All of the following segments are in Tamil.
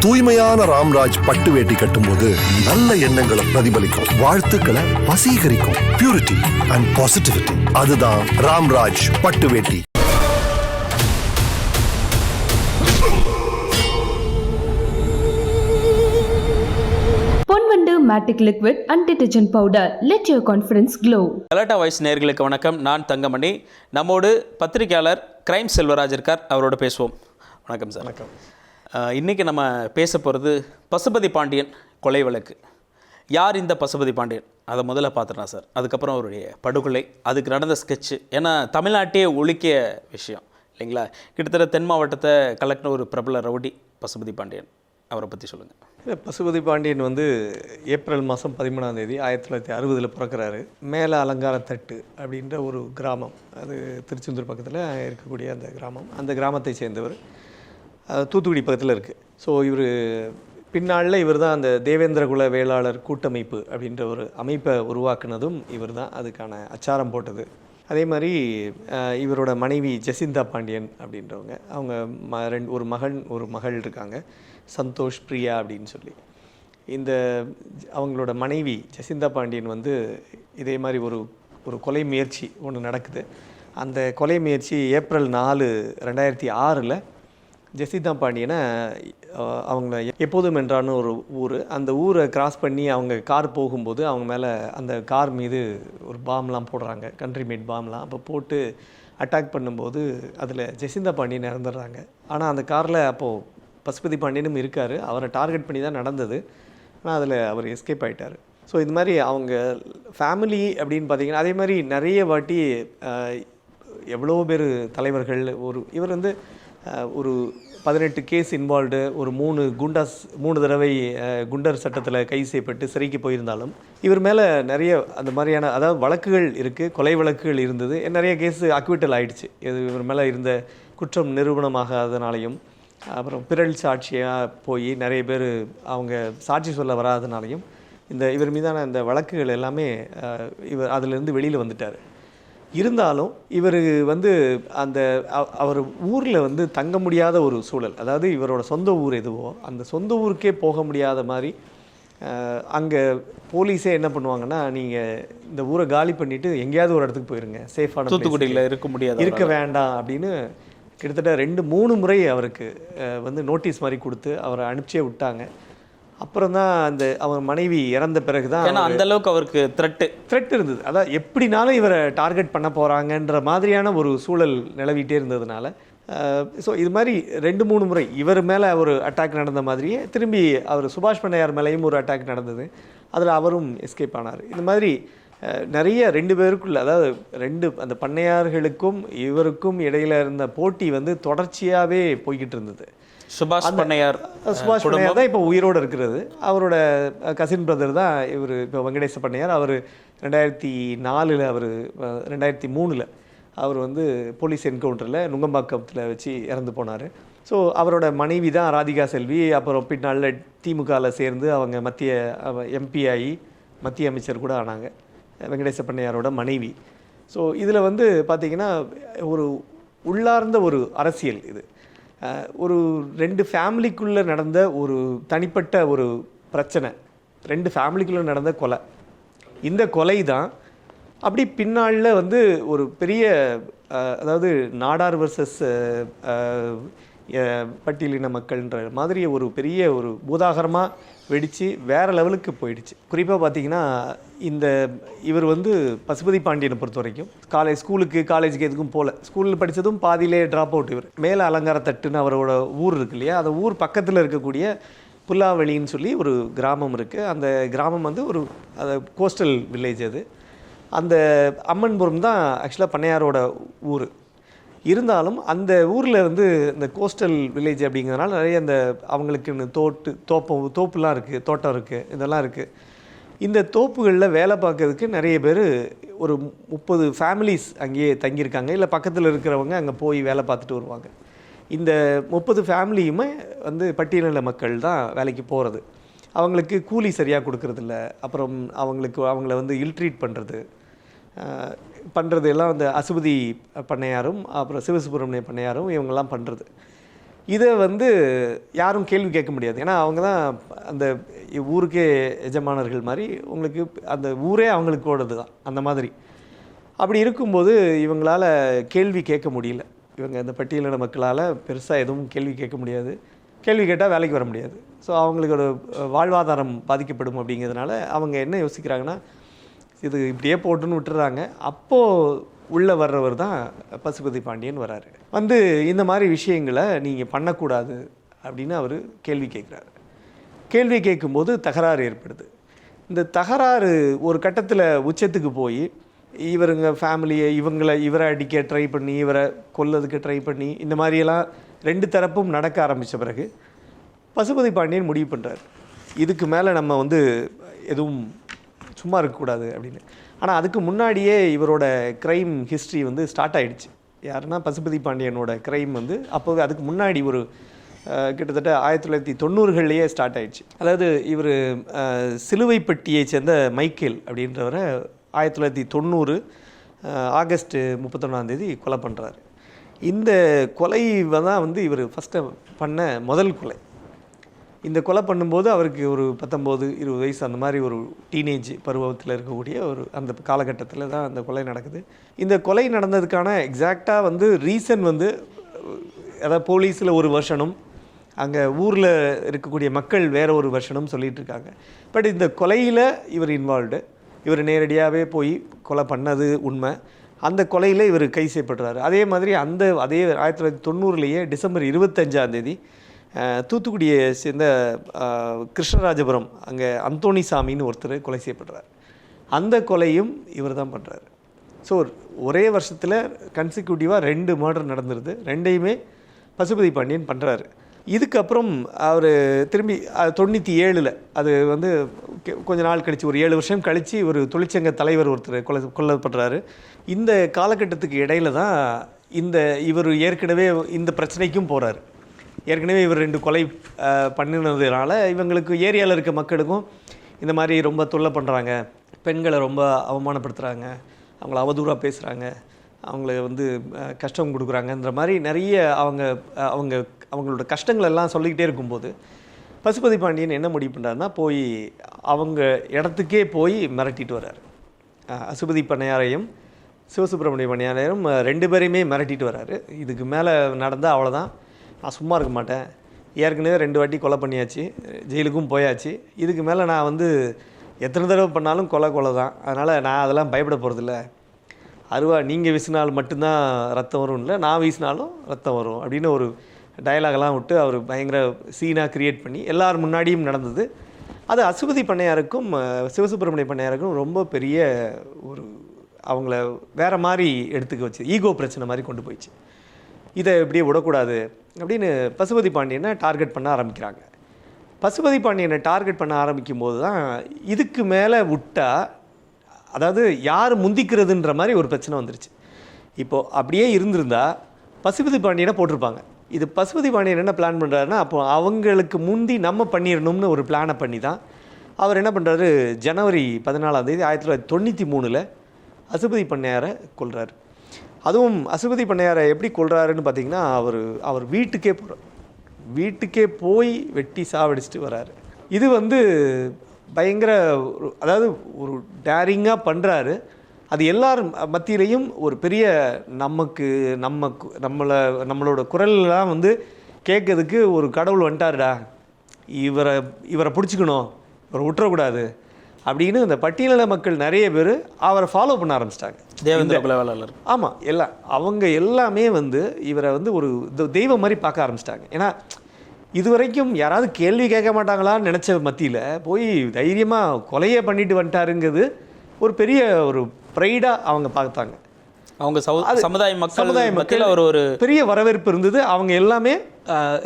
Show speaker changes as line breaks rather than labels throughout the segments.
தூய்மையான ராம்ராஜ் பட்டு வேட்டி கட்டும்போது நல்ல எண்ணங்களை பிரதிபலிக்கும், வாழ்த்துக்களை வசீகரிக்கும். பியூரிட்டி அண்ட் பாசிட்டிவிட்டி, அதுதான் ராம்ராஜ் பட்டு வேட்டி.
Matic liquid and detergent powder. Let your confidence glow.
கலாட்டா வாய்ஸ் நேயர்களுக்கு வணக்கம். நான் தங்கமணி. நம்மோடு பத்திரிகையாளர் கிரைம் செல்வராஜ் இருக்கார். அவரோட பேசுவோம். வணக்கம் சார்.
வணக்கம்.
இன்றைக்கி நம்ம பேச போகிறது பசுபதி பாண்டியன் கொலை வழக்கு. யார் இந்த பசுபதி பாண்டியன், அதை முதல்ல பார்த்துடலாம் சார். அதுக்கப்புறம் அவருடைய படுகொலை, அதுக்கு நடந்த ஸ்கெட்சு. ஏன்னா தமிழ்நாட்டையே ஒழிக்கிய விஷயம் இல்லைங்களா. கிட்டத்தட்ட தென் மாவட்டத்தை கலக்கின ஒரு பிரபல ரவுடி பசுபதி பாண்டியன். அவரை பற்றி சொல்லுங்கள்.
பசுபதி பாண்டியன் வந்து ஏப்ரல் மாதம் 13ஆம் தேதி 1960 பிறக்கிறாரு. மேலே அலங்காரத்தட்டு அப்படின்ற ஒரு கிராமம், அது திருச்செந்தூர் பக்கத்தில் இருக்கக்கூடிய அந்த கிராமம். அந்த கிராமத்தை சேர்ந்தவர், தூத்துக்குடி பக்கத்தில் இருக்குது. ஸோ இவர் பின்னாளில் இவர் தான் அந்த தேவேந்திரகுல வேளாளர் கூட்டமைப்பு அப்படின்ற ஒரு அமைப்பை உருவாக்குனதும் இவர் தான், அதுக்கான அச்சாரம் போட்டது. அதே மாதிரி இவரோட மனைவி ஜெசிந்தா பாண்டியன் அப்படின்றவங்க, அவங்க ஒரு மகள் இருக்காங்க, சந்தோஷ் பிரியா அப்படின்னு சொல்லி. இந்த அவங்களோட மனைவி ஜெசிந்தா பாண்டியன் வந்து இதே மாதிரி ஒரு கொலை முயற்சி ஒன்று நடக்குது. அந்த கொலை முயற்சி ஏப்ரல் 4, 2006 ஜெசிந்தா பாண்டியனை அவங்கள எப்போதும் என்றான்னு ஒரு ஊர், அந்த ஊரை கிராஸ் பண்ணி அவங்க கார் போகும்போது அவங்க மேலே அந்த கார் மீது ஒரு பாம்லாம் போடுறாங்க, கண்ட்ரி மேட் பாம்லாம். அப்போ போட்டு அட்டாக் பண்ணும்போது அதில் ஜெசிந்தா பாண்டியன் இறந்துடுறாங்க. ஆனால் அந்த காரில் அப்போது பசுபதி பாண்டியனும் இருக்கார். அவரை டார்கெட் பண்ணி தான் நடந்தது. ஆனால் அதில் அவர் எஸ்கேப் ஆகிட்டார். ஸோ இது மாதிரி அவங்க ஃபேமிலி அப்படின்னு பார்த்தீங்கன்னா, அதே மாதிரி நிறைய வாட்டி எவ்வளோ பேர் தலைவர்கள், இவர் வந்து ஒரு 18 கேஸ் இன்வால்வ்டு, ஒரு 3 தடவை குண்டர் சட்டத்தில் கைது செய்யப்பட்டு சிறைக்கு போயிருந்தாலும் இவர் மேலே நிறைய அந்த மாதிரியான அதாவது வழக்குகள் இருக்குது, கொலை வழக்குகள் இருந்தது. நிறைய கேஸ் அக்விட்டல் ஆகிடுச்சு. இவர் மேலே இருந்த குற்றம் நிரூபணமாகாதனாலையும், அப்புறம் பிறல் சாட்சியாக போய் நிறைய பேர் அவங்க சாட்சி சொல்ல வராதனாலையும் இவர் மீதான இந்த வழக்குகள் எல்லாமே இவர் அதிலிருந்து வெளியில் வந்துட்டார். இருந்தாலும் இவர் வந்து அவர் ஊரில் வந்து தங்க முடியாத ஒரு சூழல், அதாவது இவரோட சொந்த ஊர் எதுவோ அந்த சொந்த ஊருக்கே போக முடியாத மாதிரி அங்கே போலீஸே என்ன பண்ணுவாங்கன்னா, நீங்கள் இந்த ஊரை காலி பண்ணிவிட்டு எங்கேயாவது ஒரு இடத்துக்கு போயிருங்க, சேஃபான
தூத்துக்குடியில் இருக்க
வேண்டாம் அப்படின்னு கிட்டத்தட்ட 2-3 முறை அவருக்கு வந்து நோட்டீஸ் மாதிரி கொடுத்து அவரை அனுப்பிச்சே விட்டாங்க. அப்புறம் தான் அவர் மனைவி இறந்த பிறகு தான்
அந்த அளவுக்கு அவருக்கு த்ரெட்
இருந்தது. அதான் எப்படினாலும் இவரை டார்கெட் பண்ண போகிறாங்கன்ற மாதிரியான ஒரு சூழல் நிலவிட்டே இருந்ததுனால, ஸோ இது மாதிரி 2-3 முறை இவர் மேலே ஒரு அட்டாக் நடந்த மாதிரியே திரும்பி அவர் சுபாஷ் பண்ணையார் மேலேயும் ஒரு அட்டாக் நடந்தது. அதில் அவரும் எஸ்கேப் ஆனார். இந்த மாதிரி நிறைய 2 பேருக்குள்ள, அதாவது அந்த பண்ணையார்களுக்கும் இவருக்கும் இடையில இருந்த போட்டி வந்து தொடர்ச்சியாகவே போய்கிட்டு இருந்தது.
சுபாஷ் பண்ணையார்
தான் இப்போ உயிரோடு இருக்கிறது. அவரோட கசின் பிரதர் தான் இவர் இப்போ வெங்கடேச பண்ணையார். அவர் 2004 அவர் 2003 அவர் வந்து போலீஸ் என்கவுண்டரில் நுங்கம்பாக்கத்தில் வச்சு இறந்து போனார். ஸோ அவரோட மனைவி தான் ராதிகா செல்வி. அப்புறம் பின்னால் திமுகவில் சேர்ந்து அவங்க மத்திய எம்பி ஆகி மத்திய அமைச்சர் கூட ஆனாங்க, வெங்கடேச பண்ணையாரோட மனைவி. ஸோ இதில் வந்து பார்த்திங்கன்னா ஒரு உள்ளார்ந்த ஒரு அரசியல் இது. ஒரு 2 ஃபேமிலிக்குள்ளே நடந்த ஒரு தனிப்பட்ட ஒரு பிரச்சனை, 2 ஃபேமிலிக்குள்ளே நடந்த கொலை. இந்த கொலை தான் அப்படி பின்னாளில் வந்து ஒரு பெரிய அதாவது நாடார் வர்சஸ் பட்டியலின மக்கள்ன்ற மாதிரி ஒரு பெரிய ஒரு பூதாகரமாக வெடித்து வேறு லெவலுக்கு போயிடுச்சு. குறிப்பாக பார்த்திங்கன்னா இவர் வந்து பசுபதி பாண்டியனை பொறுத்த வரைக்கும் காலேஜுக்கு எதுக்கும் போகல. ஸ்கூலில் படித்ததும் பாதியிலே ட்ராப் அவுட். இவர் மேலே அலங்காரத்தட்டுன்னு அவரோட ஊர் இருக்கு இல்லையா, அந்த ஊர் பக்கத்தில் இருக்கக்கூடிய புல்லாவளின்னு சொல்லி ஒரு கிராமம் இருக்குது. அந்த கிராமம் வந்து ஒரு கோஸ்டல் வில்லேஜ். அந்த அம்மன்புரம் தான் ஆக்சுவலாக பண்ணையாரோட ஊர். இருந்தாலும் அந்த ஊரில் வந்து இந்த கோஸ்டல் வில்லேஜ் அப்படிங்கிறதுனால நிறைய அவங்களுக்குன்னு தோப்புலாம் இருக்குது, தோட்டம் இருக்குது, இதெல்லாம் இருக்குது. இந்த தோப்புகளில் வேலை பார்க்கறதுக்கு நிறைய பேர், ஒரு 30 ஃபேமிலிஸ் அங்கேயே தங்கியிருக்காங்க. இல்லை பக்கத்தில் இருக்கிறவங்க அங்கே போய் வேலை பார்த்துட்டு வருவாங்க. இந்த 30 ஃபேமிலியுமே வந்து பட்டியலின மக்கள் தான் வேலைக்கு போகிறது. அவங்களுக்கு கூலி சரியாக கொடுக்கறதில்ல. அப்புறம் அவங்கள வந்து இல்ட்ரீட் பண்ணுறது எல்லாம் அந்த அசுபதி பண்ணையாரும் அப்புறம் சிவசுப்ரமணிய பண்ணையாரும் இவங்கெல்லாம் பண்ணுறது. இதை வந்து யாரும் கேள்வி கேட்க முடியாது. ஏன்னா அவங்க தான் அந்த ஊருக்கே எஜமானர்கள் மாதிரி, உங்களுக்கு அந்த ஊரே அவங்களுக்கோடது தான் அந்த மாதிரி. அப்படி இருக்கும்போது இவங்களால் கேள்வி கேட்க முடியல. இவங்க இந்த பட்டியலின மக்களால் பெருசாக எதுவும் கேள்வி கேட்க முடியாது. கேள்வி கேட்டால் வேலைக்கு வர முடியாது. ஸோ அவங்களோட வாழ்வாதாரம் பாதிக்கப்படும். அப்படிங்கிறதுனால அவங்க என்ன யோசிக்கிறாங்கன்னா, இது இப்படியே போட்டுன்னு விட்டுறாங்க. அப்போது உள்ளே வர்றவர் தான் பசுபதி பாண்டியன் வராரு. வந்து இந்த மாதிரி விஷயங்களை நீங்கள் பண்ணக்கூடாது அப்படின்னு அவர் கேள்வி கேட்குறாரு. கேள்வி கேட்கும்போது தகராறு ஏற்படுது. இந்த தகராறு ஒரு கட்டத்தில் உச்சத்துக்கு போய் இவருங்க ஃபேமிலியை இவரை அடிக்க ட்ரை பண்ணி, இவரை கொல்லதுக்கு ட்ரை பண்ணி, இந்த மாதிரியெல்லாம் ரெண்டு தரப்பும் நடக்க ஆரம்பித்த பிறகு பசுபதி பாண்டியன் முடிவு பண்ணுறாரு, இதுக்கு மேலே நம்ம வந்து எதுவும் சும்மா இருக்கக்கூடாது அப்படின்னு. ஆனால் அதுக்கு முன்னாடியே இவரோட க்ரைம் ஹிஸ்ட்ரி வந்து ஸ்டார்ட் ஆகிடுச்சு. யாருன்னா பசுபதி பாண்டியனோட க்ரைம் வந்து அப்போவே அதுக்கு முன்னாடி ஒரு கிட்டத்தட்ட 1990களிலேயே ஸ்டார்ட் ஆகிடுச்சு. அதாவது இவர் சிலுவைப்பட்டியை சேர்ந்த மைக்கேல் அப்படின்றவரை 1990 ஆகஸ்ட் 31 கொலை பண்ணுறாரு. இந்த கொலை தான் வந்து இவர் ஃபஸ்ட்டு பண்ண முதல் கொலை. இந்த கொலை பண்ணும்போது அவருக்கு ஒரு 19-20 வயசு அந்த மாதிரி ஒரு டீனேஜ் பருவத்தில் இருக்கக்கூடிய ஒரு அந்த காலகட்டத்தில் தான் அந்த கொலை நடக்குது. இந்த கொலை நடந்ததுக்கான எக்ஸாக்டாக வந்து ரீசன் வந்து அதாவது போலீஸில் ஒரு வெர்ஷனும் அங்கே ஊரில் இருக்கக்கூடிய மக்கள் வேறு ஒரு வெர்ஷனும் சொல்லிகிட்டு இருக்காங்க. பட் இந்த கொலையில் இவர் இன்வால்வ்டு. இவர் நேரடியாகவே போய் கொலை பண்ணது உண்மை. அந்த கொலையில் இவர் கைது செய்யப்படுறாரு. அதே மாதிரி அதே 1990லேயே டிசம்பர் 25 தூத்துக்குடியை சேர்ந்த கிருஷ்ணராஜபுரம் அங்கே அந்தோணி சாமின்னு ஒருத்தர் கொலை செய்யப்படுறார். அந்த கொலையும் இவர் தான் பண்ணுறாரு. ஸோ ஒரே வருஷத்தில் கன்சிக்யூட்டிவாக 2 மர்டர் நடந்துருது. ரெண்டையுமே பசுபதி பாண்டியன் பண்ணுறாரு. இதுக்கப்புறம் அவர் திரும்பி 97 அது வந்து கொஞ்ச நாள் கழித்து ஒரு 7 வருஷம் கழித்து ஒரு தொழிற்சங்க தலைவர் ஒருத்தர் கொல்லப்படுறாரு. இந்த காலகட்டத்துக்கு இடையில தான் இவர் ஏற்கனவே இந்த பிரச்சனைக்கும் போகிறார். ஏற்கனவே இவர் 2 கொலை பண்ணினதுனால இவங்களுக்கு ஏரியாவில் இருக்க மக்களுக்கும் இந்த மாதிரி ரொம்ப தொல்லை பண்ணுறாங்க, பெண்களை ரொம்ப அவமானப்படுத்துகிறாங்க, அவங்கள அவதூறாக பேசுகிறாங்க, அவங்கள வந்து கஷ்டம் கொடுக்குறாங்கன்ற மாதிரி நிறைய அவங்களோட கஷ்டங்கள் எல்லாம் சொல்லிக்கிட்டே இருக்கும்போது பசுபதி பாண்டியன் என்ன முடிவு பண்ணுறாருன்னா, போய் அவங்க இடத்துக்கே போய் மிரட்டிட்டு வர்றாரு. பசுபதி பண்ணையாரையும் சிவசுப்பிரமணிய பண்ணையாரையும் 2 பேரையுமே மிரட்டிட்டு வர்றாரு. இதுக்கு மேலே நடந்தால் அவ்வளோதான், நான் சும்மா இருக்க மாட்டேன், ஏற்கனவே 2 வாட்டி கொலை பண்ணியாச்சு, ஜெயிலுக்கும் போயாச்சு, இதுக்கு மேலே நான் வந்து எத்தனை தடவை பண்ணாலும் கொலை தான், அதனால் நான் அதெல்லாம் பயப்பட போகிறதில்ல, அருவா நீங்கள் வீசினால் மட்டும்தான் ரத்தம் வரும், இல்லை நான் வீசினாலும் ரத்தம் வரும் அப்படின்னு ஒரு டயலாகெல்லாம் விட்டு அவர் பயங்கர சீனாக க்ரியேட் பண்ணி எல்லார் முன்னாடியும் நடந்தது. அது பசுபதி பண்ணையாருக்கும் சிவசுப்பிரமணிய பண்ணையாருக்கும் ரொம்ப பெரிய ஒரு அவங்கள வேறு மாதிரி எடுத்துக்க வச்சு ஈகோ பிரச்சனை மாதிரி கொண்டு போயிடுச்சு. இதை இப்படியே விடக்கூடாது அப்படின்னு பசுபதி பாண்டியனை டார்கெட் பண்ண ஆரம்பிக்கிறாங்க. பசுபதி பாண்டியனை டார்கெட் பண்ண ஆரம்பிக்கும் போது தான் இதுக்கு மேலே விட்டால், அதாவது யார் முந்திக்கிறதுன்ற மாதிரி ஒரு பிரச்சனை வந்துருச்சு. இப்போது அப்படியே இருந்திருந்தால் பசுபதி பாண்டியனை போட்டிருப்பாங்க. இது பசுபதி பாண்டியன் என்ன பிளான் பண்ணுறாருன்னா, அப்போ அவங்களுக்கு முந்தி நம்ம பண்ணிடணும்னு ஒரு பிளானை பண்ணி தான் அவர் என்ன பண்ணுறாரு, ஜனவரி 14 1993 பசுபதி பண்ணையாரை கொல்றாரு. அதுவும் பசுபதி பண்ணையாரை எப்படி கொல்றாருன்னு பார்த்தீங்கன்னா, அவர் வீட்டுக்கே போய் வெட்டி சாவடிச்சுட்டு வராரு. இது வந்து பயங்கர அதாவது ஒரு டேரிங்காக பண்ணுறாரு. அது எல்லார் மத்தியிலையும் ஒரு பெரிய நம்மளோட குரல்லாம் வந்து கேட்கறதுக்கு ஒரு கடவுள் வந்துட்டாருடா, இவரை பிடிச்சிக்கணும், இவரை விட்டுறக்கூடாது அப்படின்னு இந்த பட்டியலின மக்கள் நிறைய பேர் அவரை ஃபாலோ பண்ண ஆரம்பிச்சிட்டாங்க.
தேவேந்திர குலவேளாளர்,
ஆமாம், அவங்க எல்லாமே வந்து இவரை வந்து ஒரு தெய்வம் மாதிரி பார்க்க ஆரம்பிச்சிட்டாங்க. ஏன்னா இதுவரைக்கும் யாராவது கேள்வி கேட்க மாட்டாங்களான்னு நினச்ச மத்தியில் போய் தைரியமாக கொலையே பண்ணிட்டு வந்துட்டாருங்கிறது ஒரு பெரிய ஒரு ப்ரைடாக அவங்க பார்த்தாங்க.
அவங்க சமுதாய மக்கள் ஒரு
பெரிய வரவேற்பு இருந்தது. அவங்க எல்லாமே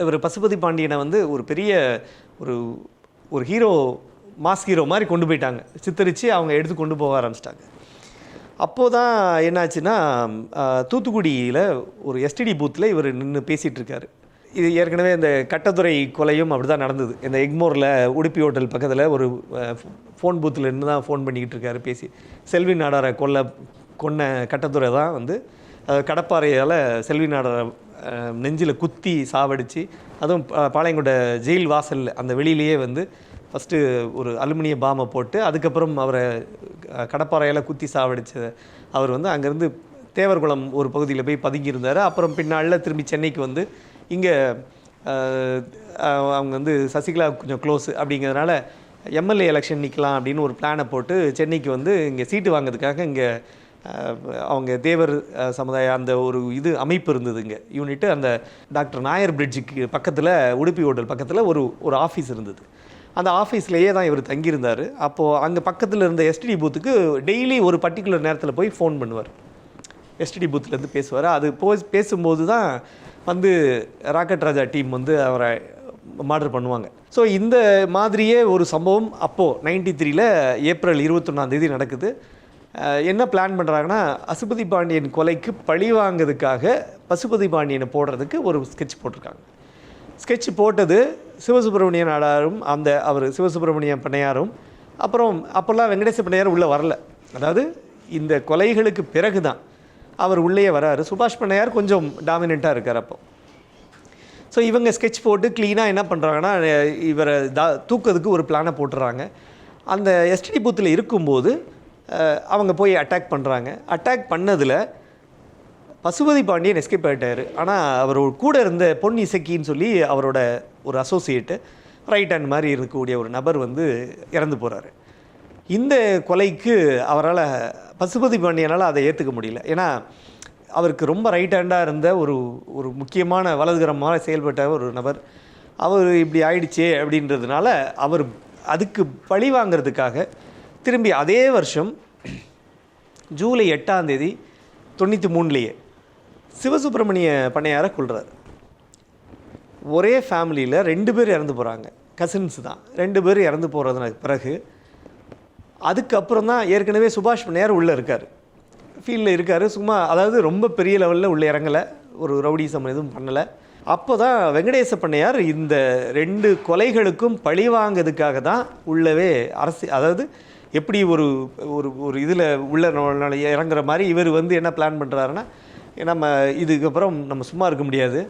இவர் பசுபதி பாண்டியனை வந்து ஒரு பெரிய ஒரு ஹீரோ, மாஸ் ஹீரோ மாதிரி கொண்டு போயிட்டாங்க, சித்தரித்து அவங்க எடுத்து கொண்டு போக ஆரம்பிச்சிட்டாங்க. அப்போது தான் என்னாச்சுன்னா, தூத்துக்குடியில் ஒரு எஸ்டிடி பூத்தில் இவர் நின்று பேசிகிட்டு இருக்காரு. இது ஏற்கனவே இந்த கட்டத்துறை கொலையும் அப்படி தான் நடந்தது. இந்த எக்மோரில் உடுப்பி ஹோட்டல் பக்கத்தில் ஒரு ஃபோன் பூத்தில் இருந்து தான் ஃபோன் பண்ணிக்கிட்டு இருக்காரு பேசி. செல்வி நாடாரை கொன்ன கட்டத்துறை தான் வந்து கடப்பாறையால் செல்வி நாடாரை நெஞ்சில் குத்தி சாவடித்து, அதுவும் பாளையங்கோட்டை ஜெயில் வாசலில் அந்த வெளியிலேயே வந்து ஃபஸ்ட்டு ஒரு அலுமினிய பாமை போட்டு அதுக்கப்புறம் அவரை கடப்பாறையால் குத்தி சாவடித்த அவர் வந்து அங்கேருந்து தேவர்குளம் ஒரு பகுதியில் போய் பதுங்கியிருந்தார். அப்புறம் பின்னாளில் திரும்பி சென்னைக்கு வந்து இங்கே அவங்க வந்து சசிகலா கொஞ்சம் க்ளோஸு அப்படிங்கிறதுனால எம்எல்ஏ எலெக்ஷன் நிற்கலாம் அப்படின்னு ஒரு பிளானை போட்டு சென்னைக்கு வந்து இங்கே சீட்டு வாங்கிறதுக்காக இங்கே அவங்க தேவர் சமுதாய அந்த ஒரு இது அமைப்பு இருந்தது இங்கே யூனிட்டு. அந்த டாக்டர் நாயர் பிரிட்ஜுக்கு பக்கத்தில், உடுப்பி ஹோட்டல் பக்கத்தில் ஒரு ஆஃபீஸ் இருந்தது. அந்த ஆஃபீஸ்லேயே தான் இவர் தங்கியிருந்தார். அப்போது அங்கே பக்கத்தில் இருந்த எஸ்டிடி பூத்துக்கு டெய்லி ஒரு பர்டிகுலர் நேரத்தில் போய் ஃபோன் பண்ணுவார். எஸ்டிடி பூத்துலேருந்து பேசுவார். அது பேசும்போது தான் வந்து ராக்கெட் ராஜா டீம் வந்து அவரை மர்டர் பண்ணுவாங்க. ஸோ இந்த மாதிரியே ஒரு சம்பவம் அப்போது 93 ஏப்ரல் 21 நடக்குது. என்ன பிளான் பண்ணுறாங்கன்னா, பசுபதி பாண்டியன் கொலைக்கு பழி வாங்கிறதுக்காக பசுபதி பாண்டியனை போடுறதுக்கு ஒரு ஸ்கெட்ச் போட்டிருக்காங்க. ஸ்கெட்ச் போட்டது சிவசுப்பிரமணிய நாடாரும் அவர் சிவசுப்பிரமணிய பண்ணையாரும். அப்புறம் அப்போல்லாம் வெங்கடேச பண்ணையார் உள்ளே வரல. அதாவது இந்த கொலைகளுக்கு பிறகு தான் அவர் உள்ளே வராரு. சுபாஷ் பண்ணையார் கொஞ்சம் டாமினண்ட்டாக இருக்கார் அப்போ. ஸோ இவங்க ஸ்கெட்ச் போட்டு க்ளீனாக என்ன பண்ணுறாங்கன்னா, இவரை தூக்கிறதுக்கு ஒரு பிளானை போட்டுறாங்க. அந்த எஸ்டிடி பூத்தில் இருக்கும்போது அவங்க போய் அட்டாக் பண்ணுறாங்க. அட்டாக் பண்ணதில் பசுபதி பாண்டியன் எஸ்கேப் ஆகிட்டார். ஆனால் அவர் கூட இருந்த பொன் இசக்கின்னு சொல்லி அவரோட ஒரு அசோசியேட்டு, ரைட் ஹேண்ட் மாதிரி இருக்கக்கூடிய ஒரு நபர் வந்து இறந்து போகிறாரு. இந்த கொலைக்கு அவரால் பசுபதி பாண்டியனால் அதை ஏற்றுக்க முடியல. ஏன்னா அவருக்கு ரொம்ப ரைட் ஹேண்டாக இருந்த ஒரு முக்கியமான வலதுகரமாக செயல்பட்ட ஒரு நபர், அவர் இப்படி ஆயிடுச்சே அப்படின்றதுனால அவர் அதுக்கு பழி வாங்கிறதுக்காக திரும்பி அதே வருஷம் ஜூலை 8 93 சிவசுப்பிரமணிய பண்ணையாரை கொல்றார். ஒரே ஃபேமிலியில் 2 பேர் இறந்து போகிறாங்க. கசின்ஸ் தான். 2 பேர் இறந்து போகிறதுக்கு பிறகு அதுக்கப்புறம் தான் ஏற்கனவே சுபாஷ் பண்ணையார் உள்ளே இருக்கார், ஃபீல்டில் இருக்கார். சும்மா அதாவது ரொம்ப பெரிய லெவலில் உள்ளே இறங்கலை, ஒரு ரவுடிசம் எதுவும் பண்ணலை. அப்போ தான் வெங்கடேச பண்ணையார் இந்த 2 கொலைகளுக்கும் பழி வாங்கிறதுக்காக தான் உள்ளவே அதாவது எப்படி ஒரு ஒரு இதில் உள்ள இறங்குற மாதிரி இவர் வந்து என்ன பிளான் பண்ணுறாருன்னா, நம்ம இதுக்கப்புறம் நம்ம சும்மா இருக்க முடியாது,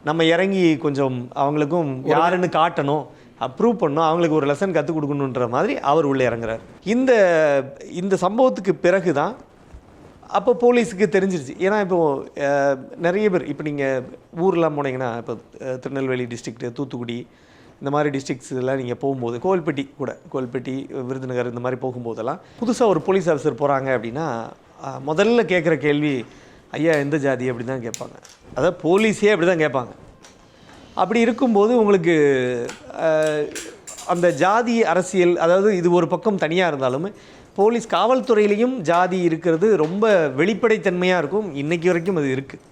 நம்ம இறங்கி கொஞ்சம் அவங்களுக்கும் யாருன்னு காட்டணும், ப்ரூவ் பண்ணணும், அவங்களுக்கு ஒரு லெசன் கற்றுக் கொடுக்கணுன்ற மாதிரி அவர் உள்ளே இறங்குறார். இந்த சம்பவத்துக்கு பிறகு தான் அப்போ போலீஸுக்கு தெரிஞ்சிருச்சு. ஏன்னா இப்போது நிறைய பேர் இப்போ நீங்கள் ஊரெலாம் போனீங்கன்னா, இப்போ திருநெல்வேலி டிஸ்ட்ரிக்ட்டு, தூத்துக்குடி இந்த மாதிரி டிஸ்ட்ரிக்ஸ்லாம் நீங்கள் போகும்போது, கோவில்பட்டி விருதுநகர் இந்த மாதிரி போகும்போதெல்லாம் புதுசாக ஒரு போலீஸ் ஆஃபீஸர் போகிறாங்க அப்படின்னா முதல்ல கேட்குற கேள்வி, ஐயா எந்த ஜாதி அப்படி தான் கேட்பாங்க. அதாவது போலீஸே அப்படி தான் கேட்பாங்க. அப்படி இருக்கும்போது உங்களுக்கு அந்த ஜாதி அரசியல், அதாவது இது ஒரு பக்கம் தனியாக இருந்தாலும் போலீஸ் காவல்துறையிலையும் ஜாதி இருக்கிறது ரொம்ப வெளிப்படைத்தன்மையாக இருக்கும். இன்றைக்கி வரைக்கும் அது இருக்குது.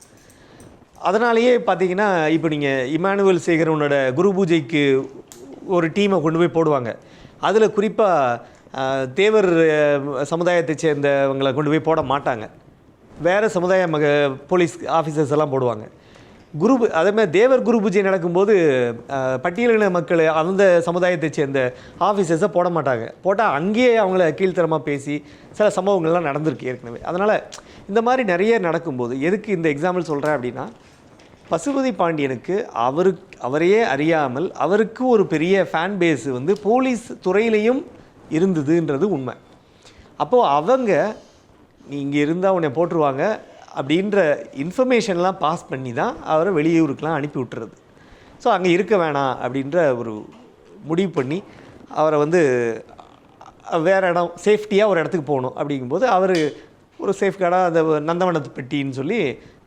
அதனாலேயே பார்த்தீங்கன்னா, இப்போ நீங்கள் இமானுவேல் சேகரனோட குரு பூஜைக்கு ஒரு டீமை கொண்டு போய் போடுவாங்க. அதில் குறிப்பாக தேவர் சமுதாயத்தை சேர்ந்தவங்களை கொண்டு போய் போட மாட்டாங்க. வேறு சமுதாய போலீஸ் ஆஃபீஸர்ஸ் எல்லாம் போடுவாங்க. அதேமாதிரி தேவர் குரு பூஜை நடக்கும்போது பட்டியலின மக்கள் அந்த சமுதாயத்தை சேர்ந்த ஆஃபீஸர்ஸை போட மாட்டாங்க. போட்டால் அங்கேயே அவங்கள கீழ்த்தரமாக பேசி சில சம்பவங்கள்லாம் நடந்திருக்கு ஏற்கனவே. அதனால் இந்த மாதிரி நிறைய நடக்கும்போது எதுக்கு இந்த எக்ஸாம்பிள் சொல்கிறேன் அப்படின்னா, பசுபதி பாண்டியனுக்கு அவரையே அறியாமல் அவருக்கு ஒரு பெரிய ஃபேன் பேஸ் வந்து போலீஸ் துறையிலையும் இருந்ததுன்றது உண்மை. அப்போது அவங்க இங்கே இருந்தால் உன்னை போட்டுருவாங்க அப்படின்ற இன்ஃபர்மேஷன்லாம் பாஸ் பண்ணி தான் அவரை வெளியூருக்கெலாம் அனுப்பி விட்டுறது. ஸோ அங்கே இருக்க வேணாம் அப்படின்ற ஒரு முடிவு பண்ணி அவரை வந்து வேறு இடம் சேஃப்டியாக ஒரு இடத்துக்கு போகணும். அப்படிங்கும்போது அவர் ஒரு சேஃப்கார்டாக அந்த நந்தவனத்துப்பட்டின்னு சொல்லி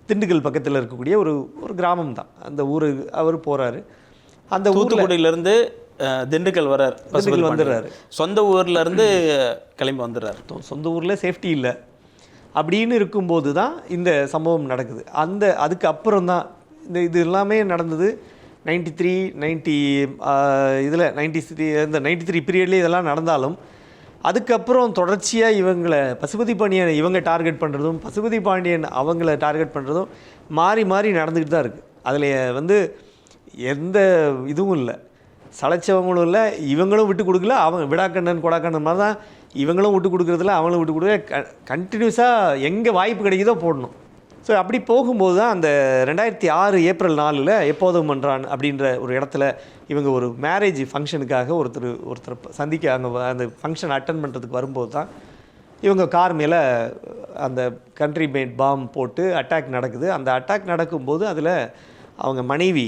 திண்டுக்கல் பக்கத்தில் இருக்கக்கூடிய ஒரு கிராமம் தான், அந்த ஊர் அவர் போகிறாரு. அந்த
தூத்துக்குடியிலேருந்து திண்டுக்கல் வர்றார்,
திண்டுக்கல் வந்துடுறாரு.
சொந்த ஊர்லேருந்து கிளம்பி வந்துடுறாரு.
சொந்த ஊரில் சேஃப்டி இல்லை அப்படின்னு இருக்கும்போது தான் இந்த சம்பவம் நடக்குது. அதுக்கு அப்புறம் தான் இது எல்லாமே நடந்தது. 93 பீரியட்லேயே இதெல்லாம் நடந்தாலும் அதுக்கப்புறம் தொடர்ச்சியாக இவங்களை பசுபதி பாண்டியனை இவங்க டார்கெட் பண்ணுறதும் பசுபதி பாண்டியன் அவங்கள டார்கெட் பண்ணுறதும் மாறி மாறி நடந்துக்கிட்டு தான் இருக்குது. அதில் வந்து எந்த இதுவும் இல்லை, சளைச்சவங்களும் இல்லை, இவங்களும் விட்டு கொடுக்கல. அவங்க விடாக்கண்ணன் கொடாக்கண்ணன் மாதிரி தான் இவங்களும் விட்டு கொடுக்குறதில்ல, அவங்களும் விட்டு கொடுக்க கண்டினியூஸாக எங்கே வாய்ப்பு கிடைக்குதோ போடணும். ஸோ அப்படி போகும்போது தான் அந்த 2006 ஏப்ரல் 4 எப்போதும் மன்றான் அப்படின்ற ஒரு இடத்துல இவங்க ஒரு மேரேஜ் ஃபங்க்ஷனுக்காக ஒருத்தர் சந்திக்க அங்கே அந்த ஃபங்க்ஷன் அட்டன் பண்ணுறதுக்கு வரும்போது தான் இவங்க கார் மேலே அந்த கண்ட்ரி மேட் பாம் போட்டு அட்டாக் நடக்குது. அந்த அட்டாக் நடக்கும்போது அதில் அவங்க மனைவி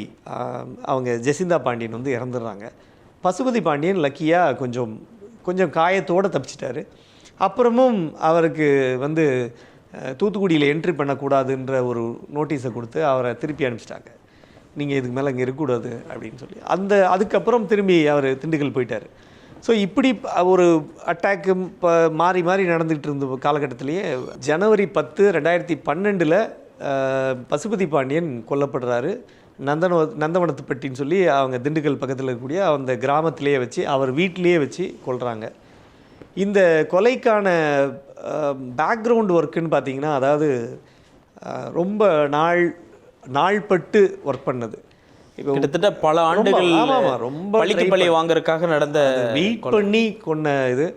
அவங்க ஜெசிந்தா பாண்டியன் வந்து இறந்துடுறாங்க. பசுபதி பாண்டியன் லக்கியாக கொஞ்சம் காயத்தோடு தப்பிச்சிட்டாரு. அப்புறமும் அவருக்கு வந்து தூத்துக்குடியில் என்ட்ரி பண்ணக்கூடாதுன்ற ஒரு நோட்டீஸை கொடுத்து அவரை திருப்பி அனுப்பிச்சிட்டாங்க. நீங்கள் இதுக்கு மேலே இங்கே இருக்கக்கூடாது அப்படின்னு சொல்லி அதுக்கப்புறம் திரும்பி அவர் திண்டுக்கல் போயிட்டார். ஸோ இப்படி ஒரு அட்டாக்கு மாறி நடந்துகிட்டு இருந்த காலகட்டத்திலேயே ஜனவரி 10, 2012 பசுபதி பாண்டியன் கொல்லப்படுறாரு. நந்தவனத்துப்பட்டின்னு சொல்லி அவங்க திண்டுக்கல் பக்கத்தில் இருக்கக்கூடிய அந்த கிராமத்திலேயே வச்சு அவர் வீட்டிலேயே வச்சு கொல்றாங்க. இந்த கொலைக்கான பேக்ரவுண்ட் ஒர்க்குன்னு பார்த்தீங்கன்னா, அதாவது ரொம்ப நாள்பட்டு ஒர்க் பண்ணது. இப்போ
கிட்டத்தட்ட பல ஆண்டுகள்
ரொம்ப
பழி வாங்குறதுக்காக நடந்த
வெயிட் பண்ணி கொன்ன இது.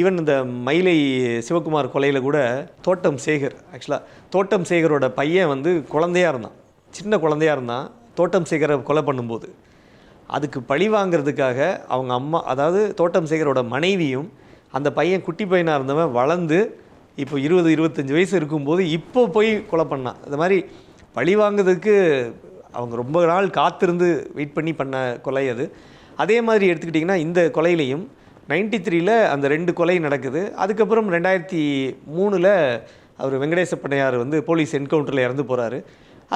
ஈவன் இந்த மயிலை சிவகுமார் கொலையில் கூட தோட்டம் சேகர், ஆக்சுவலாக தோட்டம் சேகரோட பையன் வந்து குழந்தையாக இருந்தான், சின்ன குழந்தையாக இருந்தான். தோட்டம் சேகரை கொலை பண்ணும்போது அதுக்கு பழி வாங்கிறதுக்காக அவங்க அம்மா, அதாவது தோட்டம் சேகரோட மனைவியும் அந்த பையன் குட்டி பையனாக இருந்தவன் வளர்ந்து இப்போ 20-25 வயசு இருக்கும்போது இப்போ போய் கொலை பண்ணான். அது மாதிரி பழி வாங்குறதுக்கு அவங்க ரொம்ப நாள் காத்திருந்து வெயிட் பண்ணி பண்ண கொலை அது. அதே மாதிரி எடுத்துக்கிட்டிங்கன்னா இந்த கொலையிலையும் 93 அந்த 2 கொலை நடக்குது. அதுக்கப்புறம் 2003 அவர் வெங்கடேச பண்ணையார் வந்து போலீஸ் என்கவுண்டரில் இறந்து போகிறாரு.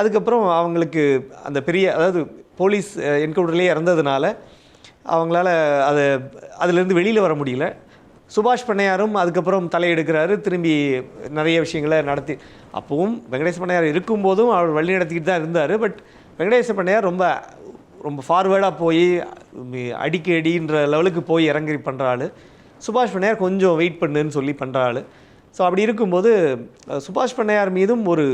அதுக்கப்புறம் அவங்களுக்கு அந்த அதாவது போலீஸ் என்கவுண்டர்லேயே இறந்ததுனால அவங்களால அதிலேருந்து வெளியில் வர முடியல. சுபாஷ் பண்ணையாரும் அதுக்கப்புறம் தலையெடுக்கிறாரு, திரும்பி நிறைய விஷயங்களை நடத்தி. அப்பவும் வெங்கடேச பண்ணையார் இருக்கும்போதும் அவர் வழி நடத்திக்கிட்டு தான் இருந்தார். பட் வெங்கடேச பண்ணையார் ரொம்ப ஃபார்வேர்டாக போய் அடிக்கடின்ற லெவலுக்கு போய் இறங்கி பண்ணுற ஆள். சுபாஷ் பண்ணையார் கொஞ்சம் வெயிட் பண்ணுன்னு சொல்லி பண்ணுற ஆள். ஸோ அப்படி இருக்கும்போது சுபாஷ் பண்ணையார் மீதும் ஒரு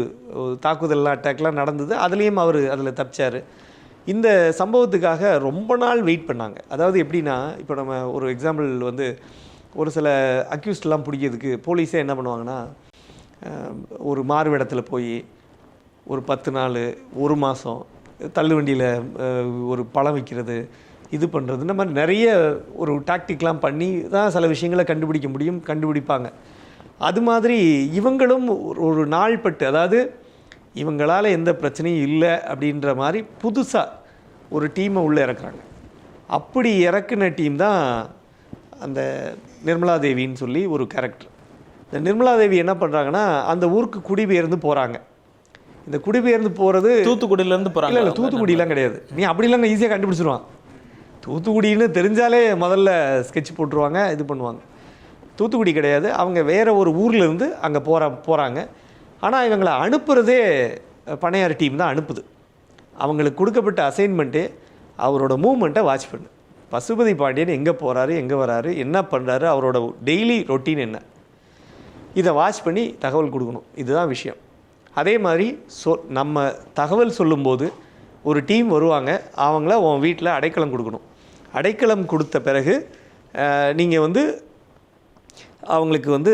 தாக்குதல்லாம் அட்டாக்லாம் நடந்தது. அதுலேயும் அவர் அதில் தப்பிச்சார். இந்த சம்பவத்துக்காக ரொம்ப நாள் வெயிட் பண்ணாங்க. அதாவது எப்படின்னா, இப்போ நம்ம ஒரு எக்ஸாம்பிள் வந்து ஒரு சில அக்யூஸ்ட்லாம் பிடிக்கிறதுக்கு போலீஸே என்ன பண்ணுவாங்கன்னா, ஒரு மாறுவிடத்தில் போய் ஒரு 10 நாள் 1 மாதம் தள்ளுவண்டியில் ஒரு பழம் வைக்கிறது, இது பண்ணுறது, இந்த மாதிரி நிறைய ஒரு டாக்டிக்லாம் பண்ணி தான் சில விஷயங்களை கண்டுபிடிப்பாங்க. அது மாதிரி இவங்களும் ஒரு நாள் பட்டு, அதாவது இவங்களால் எந்த பிரச்சனையும் இல்லை அப்படின்ற மாதிரி புதுசாக ஒரு டீமை உள்ளே இறக்குறாங்க. அப்படி இறக்குன டீம் தான் அந்த நிர்மலா தேவின்னு சொல்லி ஒரு கேரக்டர். இந்த நிர்மலா தேவி என்ன பண்ணுறாங்கன்னா, அந்த ஊருக்கு குடிபெயர்ந்து போகிறாங்க. இந்த குடிபெயர்ந்து போகிறது
தூத்துக்குடியிலேருந்து போகிறாங்க.
இல்லை தூத்துக்குடியெலாம் கிடையாது. நீ அப்படிலாம் ஈஸியாக கண்டுபிடிச்சிருவான். தூத்துக்குடின்னு தெரிஞ்சாலே முதல்ல ஸ்கெட்ச் போட்டுருவாங்க, இது பண்ணுவாங்க. தூத்துக்குடி கிடையாது, அவங்க வேறு ஒரு ஊர்லேருந்து அங்கே போகிறாங்க. ஆனால் இவங்களை அனுப்புகிறதே பண்ணையார் டீம் தான் அனுப்புது. அவங்களுக்கு கொடுக்கப்பட்ட அசைன்மெண்ட்டே அவரோட மூவ்மெண்ட்டை வாட்ச் பண்ணு. பசுபதி பாண்டியன் எங்கே போகிறாரு, எங்கே வராரு, என்ன பண்ணுறாரு, அவரோட டெய்லி ரொட்டீன் என்ன, இதை வாட்ச் பண்ணி தகவல் கொடுக்கணும். இதுதான் விஷயம். அதே மாதிரி நம்ம தகவல் சொல்லும்போது ஒரு டீம் வருவாங்க, அவங்கள உன் வீட்டில் அடைக்கலம் கொடுக்கணும். அடைக்கலம் கொடுத்த பிறகு நீங்கள் வந்து அவங்களுக்கு வந்து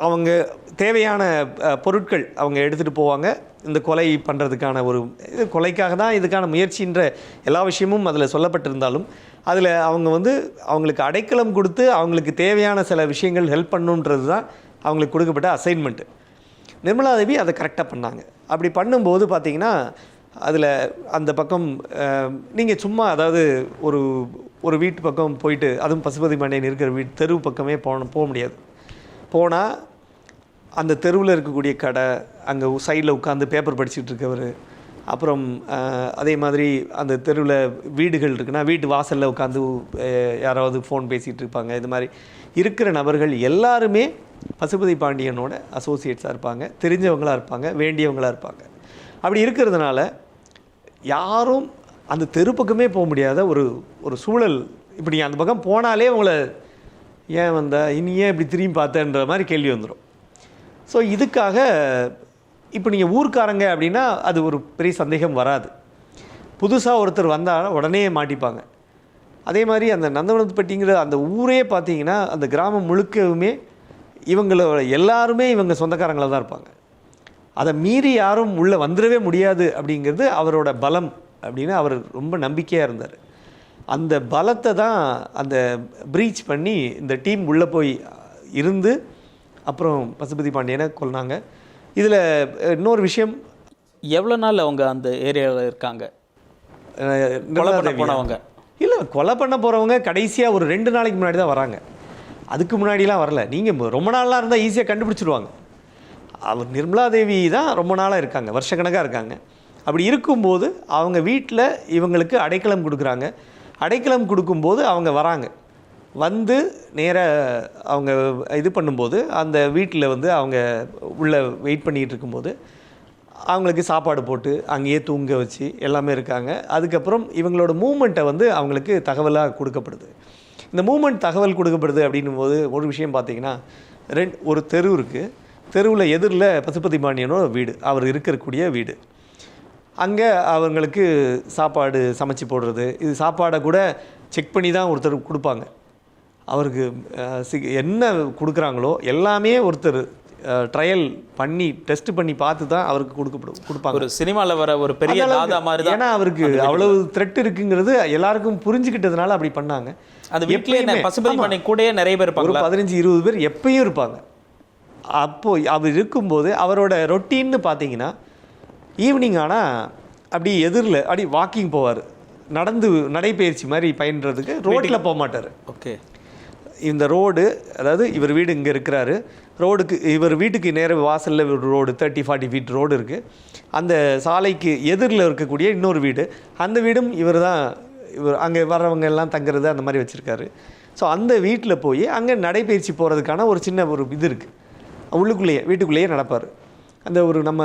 அவங்க தேவையான பொருட்கள் அவங்க எடுத்துகிட்டு போவாங்க. இந்த கொலை பண்ணுறதுக்கான இது கொலைக்காக தான் இதுக்கான முயற்சின்ற எல்லா விஷயமும் அதில் சொல்லப்பட்டிருந்தாலும், அதில் அவங்க வந்து அவங்களுக்கு அடைக்கலம் கொடுத்து அவங்களுக்கு தேவையான சில விஷயங்கள் ஹெல்ப் பண்ணணுன்றது தான் அவங்களுக்கு கொடுக்கப்பட்ட அசைன்மெண்ட்டு. நிர்மலா தேவி அதை கரெக்டாக பண்ணாங்க. அப்படி பண்ணும்போது பார்த்திங்கன்னா, அதில் அந்த பக்கம் நீங்கள் சும்மா, அதாவது ஒரு வீட்டு பக்கம் போயிட்டு, அதுவும் பசுபதி பாண்டியன் இருக்கிற தெரு பக்கமே போக முடியாது. போனால் அந்த தெருவில் இருக்கக்கூடிய கடை, அங்கே சைடில் உட்காந்து பேப்பர் படிச்சுட்டு இருக்கவர், அப்புறம் அதே மாதிரி அந்த தெருவில் வீடுகள் இருக்குன்னா வீட்டு வாசலில் உட்காந்து யாராவது ஃபோன் பேசிகிட்டு இருப்பாங்க. இது மாதிரி இருக்கிற நபர்கள் எல்லாருமே பசுபதி பாண்டியனோட அசோசியேட்ஸாக இருப்பாங்க, தெரிஞ்சவங்களாக இருப்பாங்க, வேண்டியவங்களாக இருப்பாங்க. அப்படி இருக்கிறதுனால யாரும் அந்த தெரு பக்கமே போக முடியாத ஒரு சூழல். இப்படி அந்த பக்கம் போனாலே உங்களை ஏன் வந்த, இனி ஏன் இப்படி திரும்பி பார்த்தேன்ற மாதிரி கேள்வி வந்துடும். ஸோ இதுக்காக இப்போ நீங்கள் ஊர்க்காரங்க அப்படின்னா அது ஒரு பெரிய சந்தேகம் வராது. புதுசாக ஒருத்தர் வந்தால் உடனே மாட்டிப்பாங்க. அதே மாதிரி அந்த நந்தவனத்துப்பட்டிங்கிற அந்த ஊரே பார்த்தீங்கன்னா, அந்த கிராமம் முழுக்கவுமே இவங்களோட எல்லாருமே இவங்க சொந்தக்காரங்களாக தான் இருப்பாங்க. அதை மீறி யாரும் உள்ளே வந்துடவே முடியாது அப்படிங்கிறது அவரோட பலம் அப்படின்னு அவர் ரொம்ப நம்பிக்கையாக இருந்தார். அந்த பலத்தை தான் அந்த ப்ரீச் பண்ணி இந்த டீம் உள்ளே போய் இருந்து அப்புறம் பசுபதி பாண்டியனை கொல்னாங்க. இதில் இன்னொரு விஷயம்,
எவ்வளோ நாள் அவங்க அந்த ஏரியாவில் இருக்காங்க கொலை பண்ண போனவங்க?
இல்லை, கொலை பண்ண போகிறவங்க கடைசியாக ஒரு 2 நாளைக்கு முன்னாடி தான் வராங்க. அதுக்கு முன்னாடிலாம் வரல. நீங்கள் ரொம்ப நாளாக இருந்தால் ஈஸியாக கண்டுபிடிச்சிடுவாங்க. அவர் நிர்மலா தேவி தான் ரொம்ப நாளாக இருக்காங்க, வருஷக்கணக்காக இருக்காங்க. அப்படி இருக்கும்போது அவங்க வீட்டில் இவங்களுக்கு அடைக்கலம் கொடுக்குறாங்க. அடைக்கலம் கொடுக்கும்போது அவங்க வராங்க. வந்து நேராக அவங்க இது பண்ணும்போது அந்த வீட்டில் வந்து அவங்க உள்ளே வெயிட் பண்ணிகிட்டு இருக்கும்போது அவங்களுக்கு சாப்பாடு போட்டு அங்கேயே தூங்க வச்சு எல்லாமே இருக்காங்க. அதுக்கப்புறம் இவங்களோட மூமெண்ட்டை வந்து அவங்களுக்கு தகவலாக கொடுக்கப்படுது. இந்த மூமெண்ட் தகவல் கொடுக்கப்படுது அப்படின்னும் போது ஒரு விஷயம் பார்த்திங்கன்னா, ஒரு தெரு இருக்குது. தெருவில் எதிரில் பசுபதி பாண்டியனோட வீடு, அவர் இருக்கக்கூடிய வீடு. அங்கே அவங்களுக்கு சாப்பாடு சமைச்சு போடுறது, இது சாப்பாடை கூட செக் பண்ணி தான் ஒருத்தர் கொடுப்பாங்க. அவருக்கு என்ன கொடுக்குறாங்களோ எல்லாமே ஒருத்தர் ட்ரையல் பண்ணி டெஸ்ட் பண்ணி பார்த்து தான் அவருக்கு கொடுப்பாங்க.
ஒரு சினிமாவில் வர ஒரு பெரிய தாதா மாதிரி தான்.
ஏன்னா அவருக்கு அவ்வளவு த்ரெட் இருக்குங்கிறது எல்லாருக்கும் புரிஞ்சுக்கிட்டதுனால அப்படி பண்ணாங்க.
அந்த வீட்டிலே பசுபதி பாண்டியன் கூடயே நிறைய பேர் இருப்பாங்க,
ஒரு 15-20 பேர் எப்பயும் இருப்பாங்க. அப்போது அவர் இருக்கும்போது அவரோட ரொட்டீன்னு பார்த்தீங்கன்னா, ஈவினிங் ஆனால் அப்படி எதிரில் அப்படி வாக்கிங் போவார். நடைப்பயிற்சி மாதிரி பயின்றதுக்கு ரோட்டில் போக மாட்டார்.
ஓகே,
இந்த ரோடு, அதாவது இவர் வீடு இங்கே இருக்கிறாரு, ரோடுக்கு இவர் வீட்டுக்கு நேர வாசலில் ஒரு ரோடு 30-40 ஃபீட் ரோடு இருக்குது. அந்த சாலைக்கு எதிரில் இருக்கக்கூடிய இன்னொரு வீடு, அந்த வீடும் இவர் அங்கே வர்றவங்க எல்லாம் தங்குறது அந்த மாதிரி வச்சுருக்காரு. ஸோ அந்த வீட்டில் போய் அங்கே நடைப்பயிற்சி போகிறதுக்கான ஒரு சின்ன ஒரு இது இருக்குது. வீட்டுக்குள்ளேயே நடப்பார். அந்த நம்ம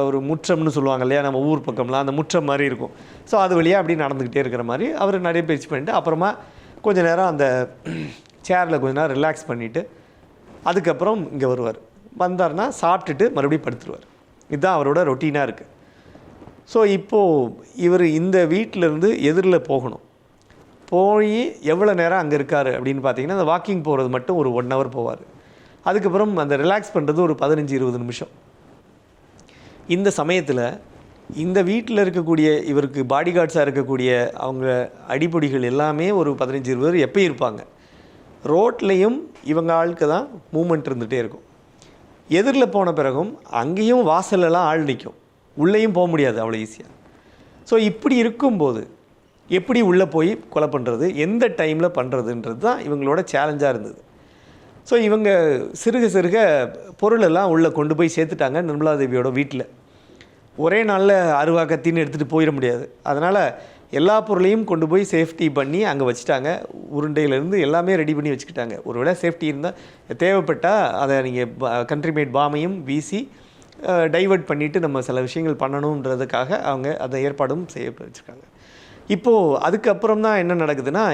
ஒரு முற்றம்னு சொல்லுவாங்க இல்லையா, நம்ம ஊர் பக்கம்லாம் அந்த முற்றம் மாதிரி இருக்கும். ஸோ அது வழியாக அப்படி நடந்துக்கிட்டே இருக்கிற மாதிரி அவர் நடைப்பயிற்சி பண்ணிட்டு அப்புறமா கொஞ்சம் நேரம் அந்த சேரில் கொஞ்ச நேரம் ரிலாக்ஸ் பண்ணிவிட்டு அதுக்கப்புறம் இங்கே வருவார். வந்தார்னா சாப்பிட்டுட்டு மறுபடியும் படுத்துருவார். இதுதான் அவரோட ரொட்டீனாக இருக்குது. ஸோ இப்போது இவர் இந்த வீட்டிலேருந்து எதிரில் போகணும். போய் எவ்வளோ நேரம் அங்கே இருக்கார் அப்படின்னு பார்த்தீங்கன்னா, அந்த வாக்கிங் போகிறது மட்டும் ஒரு 1 hour போவார். அதுக்கப்புறம் அந்த ரிலாக்ஸ் பண்ணுறது ஒரு 15-20 நிமிஷம். இந்த சமயத்தில் இந்த வீட்டில் இருக்கக்கூடிய இவருக்கு பாடி கார்ட்ஸாக இருக்கக்கூடிய அவங்க அடிப்பொடிகள் எல்லாமே ஒரு 15-20 பேர் எப்பயும் இருப்பாங்க. ரோட்லேயும் இவங்க ஆளுக்கு தான் மூமெண்ட் இருந்துகிட்டே இருக்கும். எதிரில் போன பிறகும் அங்கேயும் வாசலெல்லாம் ஆள் நிற்கும், உள்ளேயும் போக முடியாது அவ்வளோ ஈஸியாக. ஸோ இப்படி இருக்கும்போது எப்படி உள்ளே போய் கொலை பண்ணுறது, எந்த டைமில் பண்ணுறதுன்றது தான் இவங்களோட சேலஞ்சாக இருந்தது. ஸோ இவங்க சிறுக பொருளெல்லாம் உள்ளே கொண்டு போய் சேர்த்துட்டாங்க நிர்மலா தேவியோட வீட்டில். ஒரே நாளில் அருவா கத்தின்னு எடுத்துகிட்டு போயிட முடியாது. அதனால் எல்லா பொருளையும் கொண்டு போய் சேஃப்டி பண்ணி அங்கே வச்சுட்டாங்க. உருண்டையிலேருந்து எல்லாமே ரெடி பண்ணி வச்சுக்கிட்டாங்க. ஒருவேளை சேஃப்டி இருந்தால் தேவைப்பட்டால் அதை நீங்கள் கண்ட்ரி மேட் பாமையும் வீசி டைவர்ட் பண்ணிவிட்டு நம்ம சில விஷயங்கள் பண்ணணுன்றதுக்காக அவங்க அதை ஏற்பாடும் செய்ய வச்சுருக்காங்க. இப்போது அதுக்கப்புறம் தான் என்ன நடக்குதுன்னா,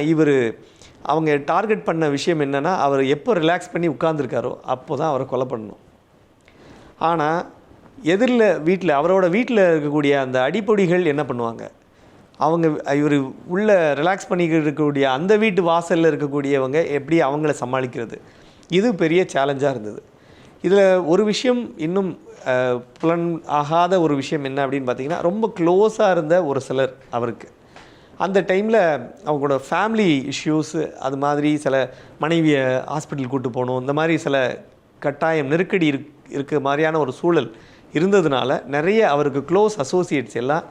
அவங்க டார்கெட் பண்ண விஷயம் என்னென்னா, அவர் எப்போ ரிலாக்ஸ் பண்ணி உட்கார்ந்துருக்காரோ அப்போ தான் அவரை கொலை பண்ணணும். ஆனால் எதிரில் அவரோட வீட்டில் இருக்கக்கூடிய அந்த அடிப்பொடிகள் என்ன பண்ணுவாங்க, இவர் உள்ளே ரிலாக்ஸ் பண்ணிக்கிட்டு இருக்கக்கூடிய அந்த வீட்டு வாசலில் இருக்கக்கூடியவங்க எப்படி அவங்கள சமாளிக்கிறது, இது பெரிய சேலஞ்சாக இருந்தது. இதில் ஒரு விஷயம் இன்னும் புலன் ஆகாத ஒரு விஷயம் என்ன அப்படின்னு பார்த்தீங்கன்னா, ரொம்ப க்ளோஸாக இருந்த ஒரு சிலர் அவருக்கு அந்த டைமில் அவங்களோட ஃபேமிலி இஷ்யூஸு, அது மாதிரி சில மனைவியை ஹாஸ்பிட்டல் கூட்டு போகணும், இந்த மாதிரி சில கட்டாயம் நெருக்கடி இருக்க மாதிரியான ஒரு சூழல் இருந்ததுனால நிறைய அவருக்கு க்ளோஸ் அசோசியேட்ஸ் எல்லாம்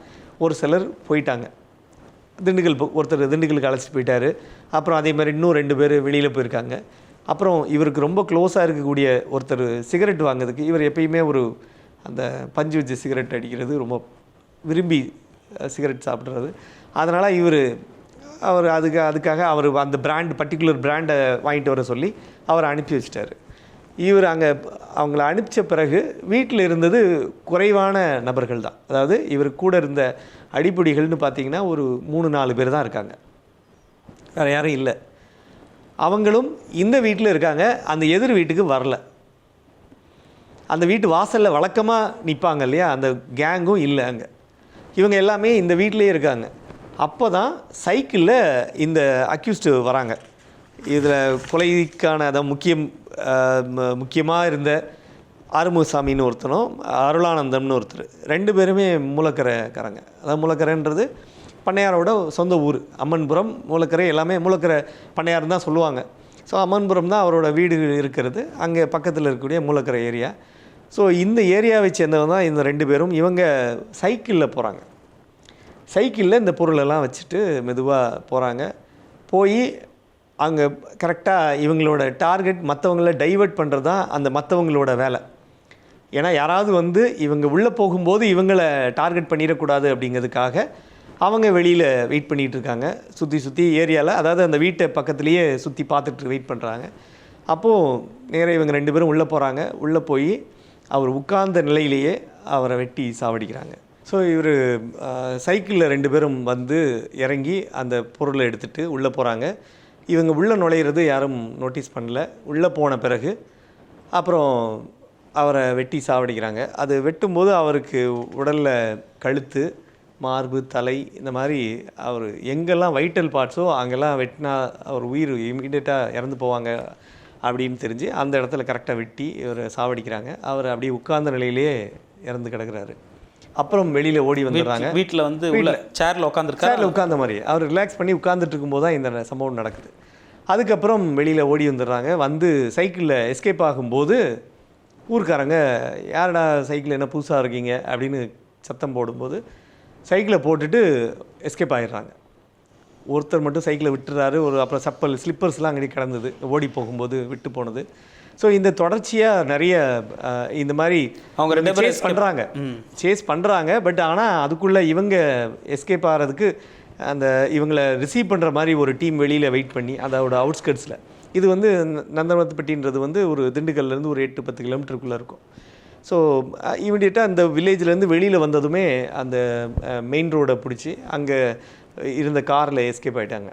ஒரு சிலர் போயிட்டாங்க. ஒருத்தர் திண்டுக்கலுக்கு அழைச்சிட்டு போயிட்டார். அப்புறம் அதே மாதிரி இன்னும் 2 பேர் வெளியில் போயிருக்காங்க. அப்புறம் இவருக்கு ரொம்ப க்ளோஸாக இருக்கக்கூடிய ஒருத்தர் சிகரெட் வாங்குறதுக்கு, இவர் எப்பயுமே அந்த பஞ்சு வச்சு சிகரெட் அடிக்கிறது, ரொம்ப விரும்பி சிகரெட் சாப்பிட்றது. அதனால் அவர் அதுக்காக அவர் அந்த பர்டிகுலர் பிராண்டை வாங்கிட்டு வர சொல்லி அவரை அனுப்பி வச்சிட்டார். இவர் அவங்கள அனுப்பிச்ச பிறகு வீட்டில் இருந்தது குறைவான நபர்கள் தான். அதாவது இவர் கூட இருந்த அடிப்பொடிகள்னு பார்த்தீங்கன்னா ஒரு 3-4 பேர் தான் இருக்காங்க, வேறு யாரும் இல்லை. அவங்களும் இந்த வீட்டில் இருக்காங்க, அந்த எதிர் வீட்டுக்கு வரல. அந்த வீட்டு வாசலில் வழக்கமாக நிற்பாங்க இல்லையா, அந்த கேங்கும் இல்லை அங்கே. இவங்க எல்லாமே இந்த வீட்டிலே இருக்காங்க. அப்போ தான் சைக்கிளில் இந்த அக்யூஸ்டு வராங்க. இதில் கொலைக்கான முக்கியமாக இருந்த ஆறுமுகசாமின்னு ஒருத்தனும் அருளானந்தம்னு ஒருத்தர், 2 பேருமே மூலக்கரைக்காரங்க. அதாவது மூலக்கரைன்றது பண்ணையாரோட சொந்த ஊர். அம்மன்புரம், மூலக்கரை எல்லாமே மூலக்கரை பண்ணையார் தான் சொல்லுவாங்க. ஸோ அம்மன்புரம் தான் அவரோட வீடு இருக்கிறது, அங்கே பக்கத்தில் இருக்கக்கூடிய மூலக்கரை ஏரியா. ஸோ இந்த ஏரியாவை சேர்ந்தவங்க தான் இந்த 2 பேரும். இவங்க சைக்கிளில் போகிறாங்க. சைக்கிளில் இந்த பொருளெல்லாம் வச்சுட்டு மெதுவாக போகிறாங்க. போய் அங்கே கரெக்டாக இவங்களோட டார்கெட் மற்றவங்கள டைவர்ட் பண்ணுறது தான் அந்த மற்றவங்களோட வேலை. ஏன்னா யாராவது வந்து இவங்க உள்ளே போகும்போது இவங்களை டார்கெட் பண்ணிடக்கூடாது அப்படிங்கிறதுக்காக அவங்க வெளியில் வெயிட் பண்ணிகிட்டு இருக்காங்க. சுற்றி ஏரியாவில், அதாவது அந்த வீட்டை பக்கத்துலேயே சுற்றி பார்த்துட்டு வெயிட் பண்ணுறாங்க. அப்போது நேராக இவங்க 2 பேரும் உள்ளே போகிறாங்க. உள்ளே போய் அவர் உட்கார்ந்த நிலையிலேயே அவரை வெட்டி சாவடிக்கிறாங்க. ஸோ இவர் சைக்கிளில் 2 பேரும் வந்து இறங்கி அந்த பொருளை எடுத்துகிட்டு உள்ளே போகிறாங்க. இவங்க உள்ளே நுழையிறது யாரும் நோட்டீஸ் பண்ணல. உள்ளே போன பிறகு அப்புறம் அவரை வெட்டி சாவடிக்கிறாங்க. அது வெட்டும்போது அவருக்கு உடலில் கழுத்து, மார்பு, தலை, இந்த மாதிரி அவர் எங்கெல்லாம் வைட்டல் பார்ட்ஸோ அங்கெல்லாம் வெட்டினா அவர் உயிர் இமீடியட்டாக இறந்து போவாங்க அப்படின்னு தெரிஞ்சு அந்த இடத்துல கரெக்டாக வெட்டி இவரை சாவடிக்கிறாங்க. அவர் அப்படியே உட்கார்ந்த நிலையிலேயே இறந்து கிடக்கிறாரு. அப்புறம் வெளியில் ஓடி வந்துடுறாங்க.
வீட்டில் வந்து உள்ள சேரில் உட்காந்துருக்காரு.
சேரில் உட்கார்ந்த மாதிரி அவர் ரிலாக்ஸ் பண்ணி உட்காந்துட்டு இருக்கும்போது தான் இந்த சம்பவம் நடக்குது. அதுக்கப்புறம் வெளியில் ஓடி வந்துடுறாங்க. வந்து சைக்கிளில் எஸ்கேப் ஆகும்போது ஊர்க்காரங்க, யாரடா சைக்கிள் என்ன புதுசாக இருக்கீங்க அப்படின்னு சத்தம் போடும்போது சைக்கிளை போட்டுட்டு எஸ்கேப் ஆகிடுறாங்க. ஒருத்தர் மட்டும் சைக்கிளை விட்டுறாரு. அப்புறம் சப்பல், ஸ்லிப்பர்ஸ்லாம் அங்கே கிடந்தது ஓடி போகும்போது விட்டு போனது. ஸோ இந்த தொடர்ச்சியாக நிறைய இந்த மாதிரி
அவங்க 2 பேரும்
சேஸ் பண்ணுறாங்க. பட் ஆனால் அதுக்குள்ளே இவங்க எஸ்கேப் ஆகிறதுக்கு அந்த இவங்களை ரிசீவ் பண்ணுற மாதிரி ஒரு டீம் வெளியில் வெயிட் பண்ணி அதோட அவுட்ஸ்கட்ஸில், இது வந்து நந்தவனத்துப்பட்டின்றது வந்து ஒரு திண்டுக்கல்லேருந்து ஒரு 8-10 கிலோமீட்டருக்குள்ளே இருக்கும். ஸோ இமீடியட்டாக அந்த வில்லேஜ்லேருந்து வெளியில் வந்ததுமே அந்த மெயின் ரோடை பிடிச்சி அங்கே இருந்த காரில் எஸ்கேப் ஆகிட்டாங்க.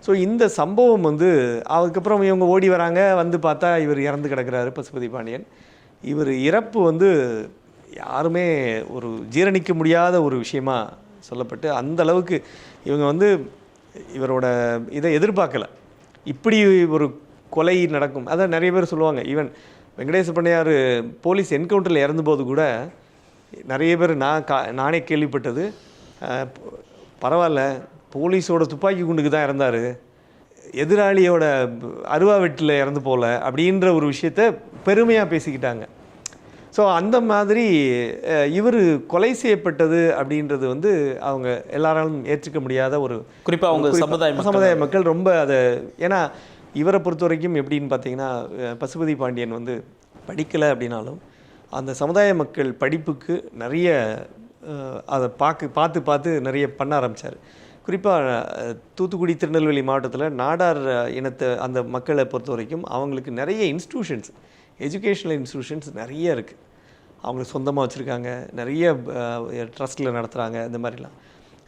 ஸோ இந்த சம்பவம் வந்து அதுக்கப்புறம் இவங்க ஓடி வராங்க. வந்து பார்த்தா இவர் இறந்து கிடக்கிறாரு, பசுபதி பாண்டியன். இவர் இறப்பு வந்து யாருமே ஒரு ஜீரணிக்க முடியாத ஒரு விஷயமா சொல்லப்பட்டு, அந்த அளவுக்கு இவங்க வந்து இவரோட இதை எதிர்பார்க்கலை. இப்படி ஒரு கொலை நடக்கும். அதான் நிறைய பேர் சொல்லுவாங்க. ஈவன் வெங்கடேச பண்ணையார் போலீஸ் என்கவுண்டரில் இறந்தபோது கூட நிறைய பேர் நானே கேள்விப்பட்டது, பரவாயில்ல போலீஸோட துப்பாக்கி குண்டுக்கு தான் இறந்தார், எதிராளியோட அருவா வெட்டில் இறந்து போகல அப்படின்ற ஒரு விஷயத்த பெருமையாக பேசிக்கிட்டாங்க. ஸோ அந்த மாதிரி இவர் கொலை செய்யப்பட்டது அப்படின்றது வந்து அவங்க எல்லாராலும் ஏற்றுக்க முடியாத ஒரு,
குறிப்பாக அவங்க
சமுதாய மக்கள் ரொம்ப அதை, ஏன்னா இவரை பொறுத்த வரைக்கும் எப்படின்னு பார்த்தீங்கன்னா, பசுபதி பாண்டியன் வந்து படிக்கலை அப்படின்னாலும் அந்த சமுதாய மக்கள் படிப்புக்கு நிறைய அதை பார்த்து நிறைய பண்ண ஆரம்பித்தார். குறிப்பாக தூத்துக்குடி, திருநெல்வேலி மாவட்டத்தில் நாடார் இனத்தை அந்த மக்களை பொறுத்த வரைக்கும் அவங்களுக்கு நிறைய இன்ஸ்டியூஷன்ஸ், எஜுகேஷ்னல் இன்ஸ்டியூஷன்ஸ் நிறைய இருக்குது. அவங்களுக்கு சொந்தமாக வச்சுருக்காங்க, நிறைய ட்ரஸ்ட்டில் நடத்துகிறாங்க, இந்த மாதிரிலாம்.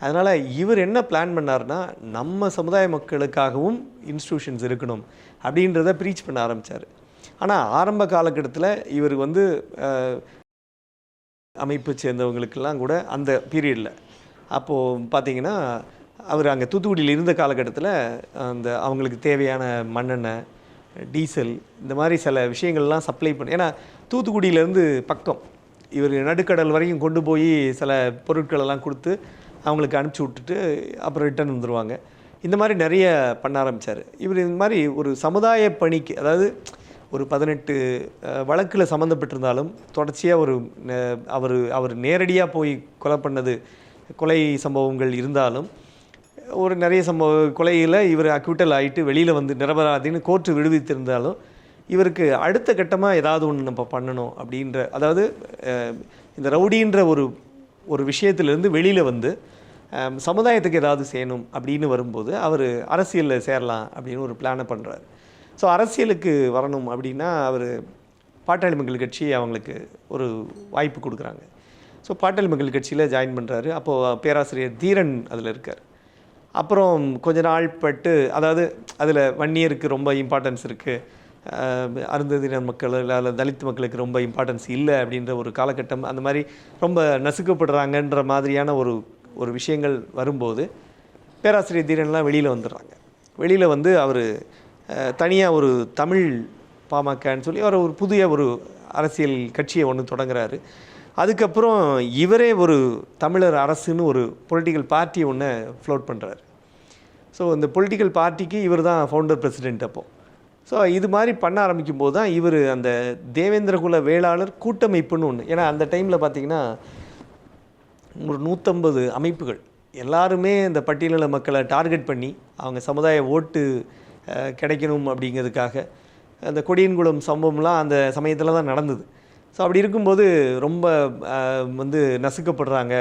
அதனால் இவர் என்ன பிளான் பண்ணார்னா, நம்ம சமுதாய மக்களுக்காகவும் இன்ஸ்டியூஷன்ஸ் இருக்கணும் அப்படின்றத ப்ரீச் பண்ண ஆரம்பித்தார். ஆனால் ஆரம்ப காலகட்டத்தில் இவர் வந்து அமைப்பை சேர்ந்தவங்களுக்கெல்லாம் கூட அந்த பீரியடில் அப்போது பார்த்திங்கன்னா, அவர் அங்கே தூத்துக்குடியில் இருந்த காலகட்டத்தில் அந்த அவங்களுக்கு தேவையான மண்ணெண்ணெய், டீசல், இந்த மாதிரி சில விஷயங்கள்லாம் சப்ளை பண்ணி, ஏன்னா தூத்துக்குடியிலேருந்து பக்கம், இவர் நடுக்கடல் வரைக்கும் கொண்டு போய் சில பொருட்களெல்லாம் கொடுத்து அவங்களுக்கு அனுப்பிச்சி விட்டுட்டு அப்புறம் ரிட்டர்ன் வந்துடுவாங்க. இந்த மாதிரி நிறைய பண்ண ஆரம்பித்தார். இவர் இந்த மாதிரி ஒரு சமுதாய பணிக்கு, அதாவது ஒரு 18 வழக்கில் சம்மந்தப்பட்டிருந்தாலும் தொடர்ச்சியாக அவர் நேரடியாக போய் கொலை சம்பவங்கள் இருந்தாலும், ஒரு நிறைய கொலையில் இவர் அக்விட்டல் ஆகிட்டு வெளியில் வந்து நிரபராதின்னு கோர்ட்டு விடுவித்திருந்தாலும், இவருக்கு அடுத்த கட்டமாக ஏதாவது ஒன்று நம்ம பண்ணணும் அப்படின்ற, அதாவது இந்த ரவுடின்ற ஒரு விஷயத்துலேருந்து வெளியில் வந்து சமுதாயத்துக்கு ஏதாவது செய்யணும் அப்படின்னு வரும்போது அவர் அரசியலில் சேரலாம் அப்படின்னு ஒரு பிளானை பண்ணுறாரு. ஸோ அரசியலுக்கு வரணும் அப்படின்னா அவர் பாட்டாளி மக்கள் கட்சி அவங்களுக்கு ஒரு வாய்ப்பு கொடுக்குறாங்க. ஸோ பாட்டாளி மக்கள் கட்சியில் ஜாயின் பண்ணுறாரு. அப்போது பேராசிரியர் தீரன் அதில் இருக்கார். அப்புறம் கொஞ்ச நாள் பட்டு, அதாவது அதில் வன்னியருக்கு ரொம்ப இம்பார்ட்டன்ஸ் இருக்குது, அருந்ததியினர் மக்கள் இல்லை தலித் மக்களுக்கு ரொம்ப இம்பார்ட்டன்ஸ் இல்லை அப்படின்ற ஒரு காலகட்டம், அந்த மாதிரி ரொம்ப நசுக்கப்படுறாங்கன்ற மாதிரியான ஒரு விஷயங்கள் வரும்போது பேராசிரியர் தீரன்லாம் வெளியில் வந்துடுறாங்க. வெளியில் வந்து அவர் தனியாக ஒரு தமிழ் பாமகன்னு சொல்லி அவர் ஒரு புதிய ஒரு அரசியல் கட்சியை ஒன்று தொடங்குறாரு. அதுக்கப்புறம் இவரே ஒரு தமிழர் அரசுன்னு ஒரு பொலிட்டிக்கல் பார்ட்டியை ஒன்று ஃப்ளோட் பண்ணுறாரு. ஸோ இந்த பொலிட்டிக்கல் பார்ட்டிக்கு இவர் தான் ஃபவுண்டர் பிரசிடெண்ட் அப்போது. ஸோ இது மாதிரி பண்ண ஆரம்பிக்கும் போது தான் இவர் அந்த தேவேந்திரகுல வேளாளர் கூட்டமைப்புன்னு ஒன்று, ஏன்னா அந்த டைமில் பார்த்திங்கன்னா ஒரு 150 அமைப்புகள் எல்லாருமே இந்த பட்டியலின மக்களை டார்கெட் பண்ணி அவங்க சமுதாய ஓட்டு கிடைக்கணும் அப்படிங்கிறதுக்காக அந்த கொடியன்குளம் சம்பவம்லாம் அந்த சமயத்தில் தான் நடந்தது. ஸோ அப்படி இருக்கும்போது ரொம்ப வந்து நசுக்கப்படுறாங்க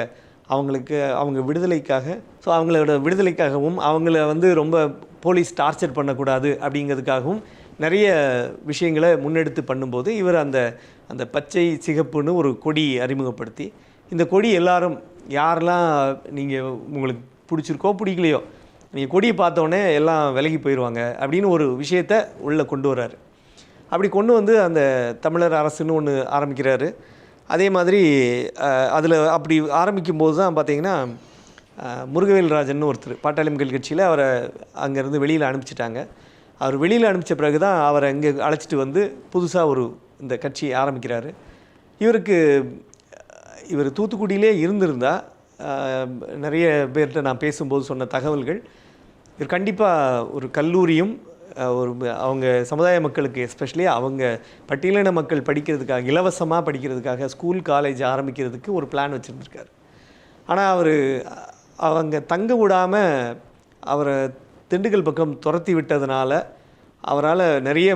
அவங்களுக்கு, அவங்க விடுதலைக்காக. ஸோ அவங்களோட விடுதலைக்காகவும் அவங்கள வந்து ரொம்ப போலீஸ் டார்ச்சர் பண்ணக்கூடாது அப்படிங்கிறதுக்காகவும் நிறைய விஷயங்களை முன்னெடுத்து பண்ணும்போது இவர் அந்த அந்த பச்சை சிகப்புன்னு ஒரு கொடி அறிமுகப்படுத்தி, இந்த கொடி எல்லாரும் யாரெல்லாம் நீங்கள் உங்களுக்கு பிடிச்சிருக்கோ பிடிக்கலையோ நீங்கள் கொடியை பார்த்தோன்னே எல்லாம் விலகி போயிடுவாங்க அப்படின்னு ஒரு விஷயத்தை உள்ளே கொண்டு வர்றாரு. அப்படி கொண்டு வந்து அந்த தமிழர் அரசுன்னு ஒன்று ஆரம்பிக்கிறாரு. அதே மாதிரி அதில் அப்படி ஆரம்பிக்கும் போது தான் பார்த்திங்கன்னா முருகவேல் ராஜன் ஒருத்தர் பாட்டாளி மக்கள் கட்சியில் அவரை அங்கேருந்து வெளியில் அனுப்பிச்சிட்டாங்க. அவர் வெளியில் அனுப்பிச்ச பிறகு தான் அவரை இங்கே அழைச்சிட்டு வந்து புதுசாக ஒரு இந்த கட்சி ஆரம்பிக்கிறாரு. இவர் தூத்துக்குடியிலே இருந்திருந்தால் நிறைய பேர்கிட்ட நான் பேசும்போது சொன்ன தகவல்கள், இவர் கண்டிப்பாக ஒரு கல்லூரியும் ஒரு அவங்க சமுதாய மக்களுக்கு எஸ்பெஷலி அவங்க பட்டியலின மக்கள் படிக்கிறதுக்காக இலவசமாக படிக்கிறதுக்காக ஸ்கூல் காலேஜ் ஆரம்பிக்கிறதுக்கு ஒரு பிளான் வச்சுருந்துருக்கார். ஆனால் அவங்க தங்க விடாமல் அவரை திண்டுக்கல் பக்கம் துரத்தி விட்டதுனால அவரால் நிறைய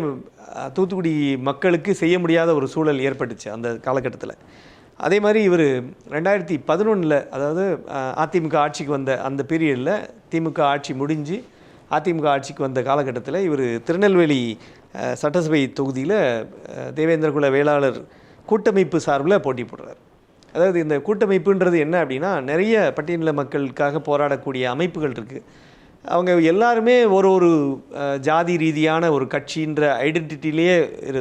தூத்துக்குடி மக்களுக்கு செய்ய முடியாத ஒரு சூழல் ஏற்பட்டுச்சு அந்த காலகட்டத்தில். அதே மாதிரி இவர் 2011 அதாவது அதிமுக ஆட்சிக்கு வந்த அந்த பீரியடில் திமுக ஆட்சி முடிஞ்சு அதிமுக ஆட்சிக்கு வந்த காலகட்டத்தில் இவர் திருநெல்வேலி சட்டசபை தொகுதியில் தேவேந்திரகுல வேளாளர் கூட்டமைப்பு சார்பில் போட்டி போடுறார். அதாவது இந்த கூட்டமைப்புன்றது என்ன அப்படின்னா, நிறைய பட்டியலின மக்களுக்காக போராடக்கூடிய அமைப்புகள் இருக்குது. அவங்க எல்லாருமே ஒரு ஜாதி ரீதியான ஒரு கட்சின்ற ஐடென்டிட்டிலேயே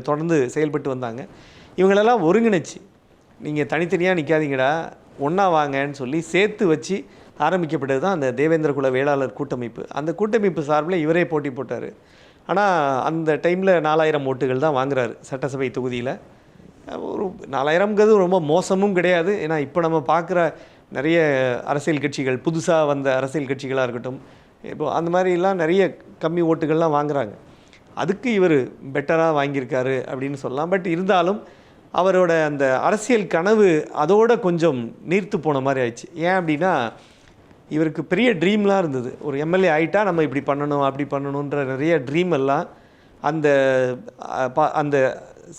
தொடர்ந்து செயல்பட்டு வந்தாங்க. இவங்களெல்லாம் ஒருங்கிணைச்சு நீங்கள் தனித்தனியாக நிற்காதீங்கடா ஒன்றா வாங்கன்னு சொல்லி சேர்த்து வச்சு ஆரம்பிக்கப்பட்டது தான் அந்த தேவேந்திரகுல வேளாளர் கூட்டமைப்பு. அந்த கூட்டமைப்பு சார்பில் இவரே போட்டி போட்டார். ஆனால் அந்த டைமில் 4000 ஓட்டுகள் தான் வாங்குறாரு சட்டசபை தொகுதியில். ஒரு 4000ங்கிறது ரொம்ப மோசமும் கிடையாது. ஏன்னா இப்போ நம்ம பார்க்குற நிறைய அரசியல் கட்சிகள், புதுசாக வந்த அரசியல் கட்சிகளாக இருக்கட்டும், இப்போ அந்த மாதிரிலாம் நிறைய கம்மி ஓட்டுகள்லாம் வாங்குகிறாங்க. அதுக்கு இவர் பெட்டராக வாங்கியிருக்காரு அப்படின்னு சொல்லலாம். பட் இருந்தாலும் அவரோட அந்த அரசியல் கனவு அதோட கொஞ்சம் நீர்த்து போன மாதிரி ஆயிடுச்சு. ஏன் அப்படின்னா, இவருக்கு பெரிய ட்ரீம்லாம் இருந்தது. ஒரு எம்எல்ஏ ஆகிட்டா நம்ம இப்படி பண்ணணும் அப்படி பண்ணணுன்ற நிறைய ட்ரீம் எல்லாம் அந்த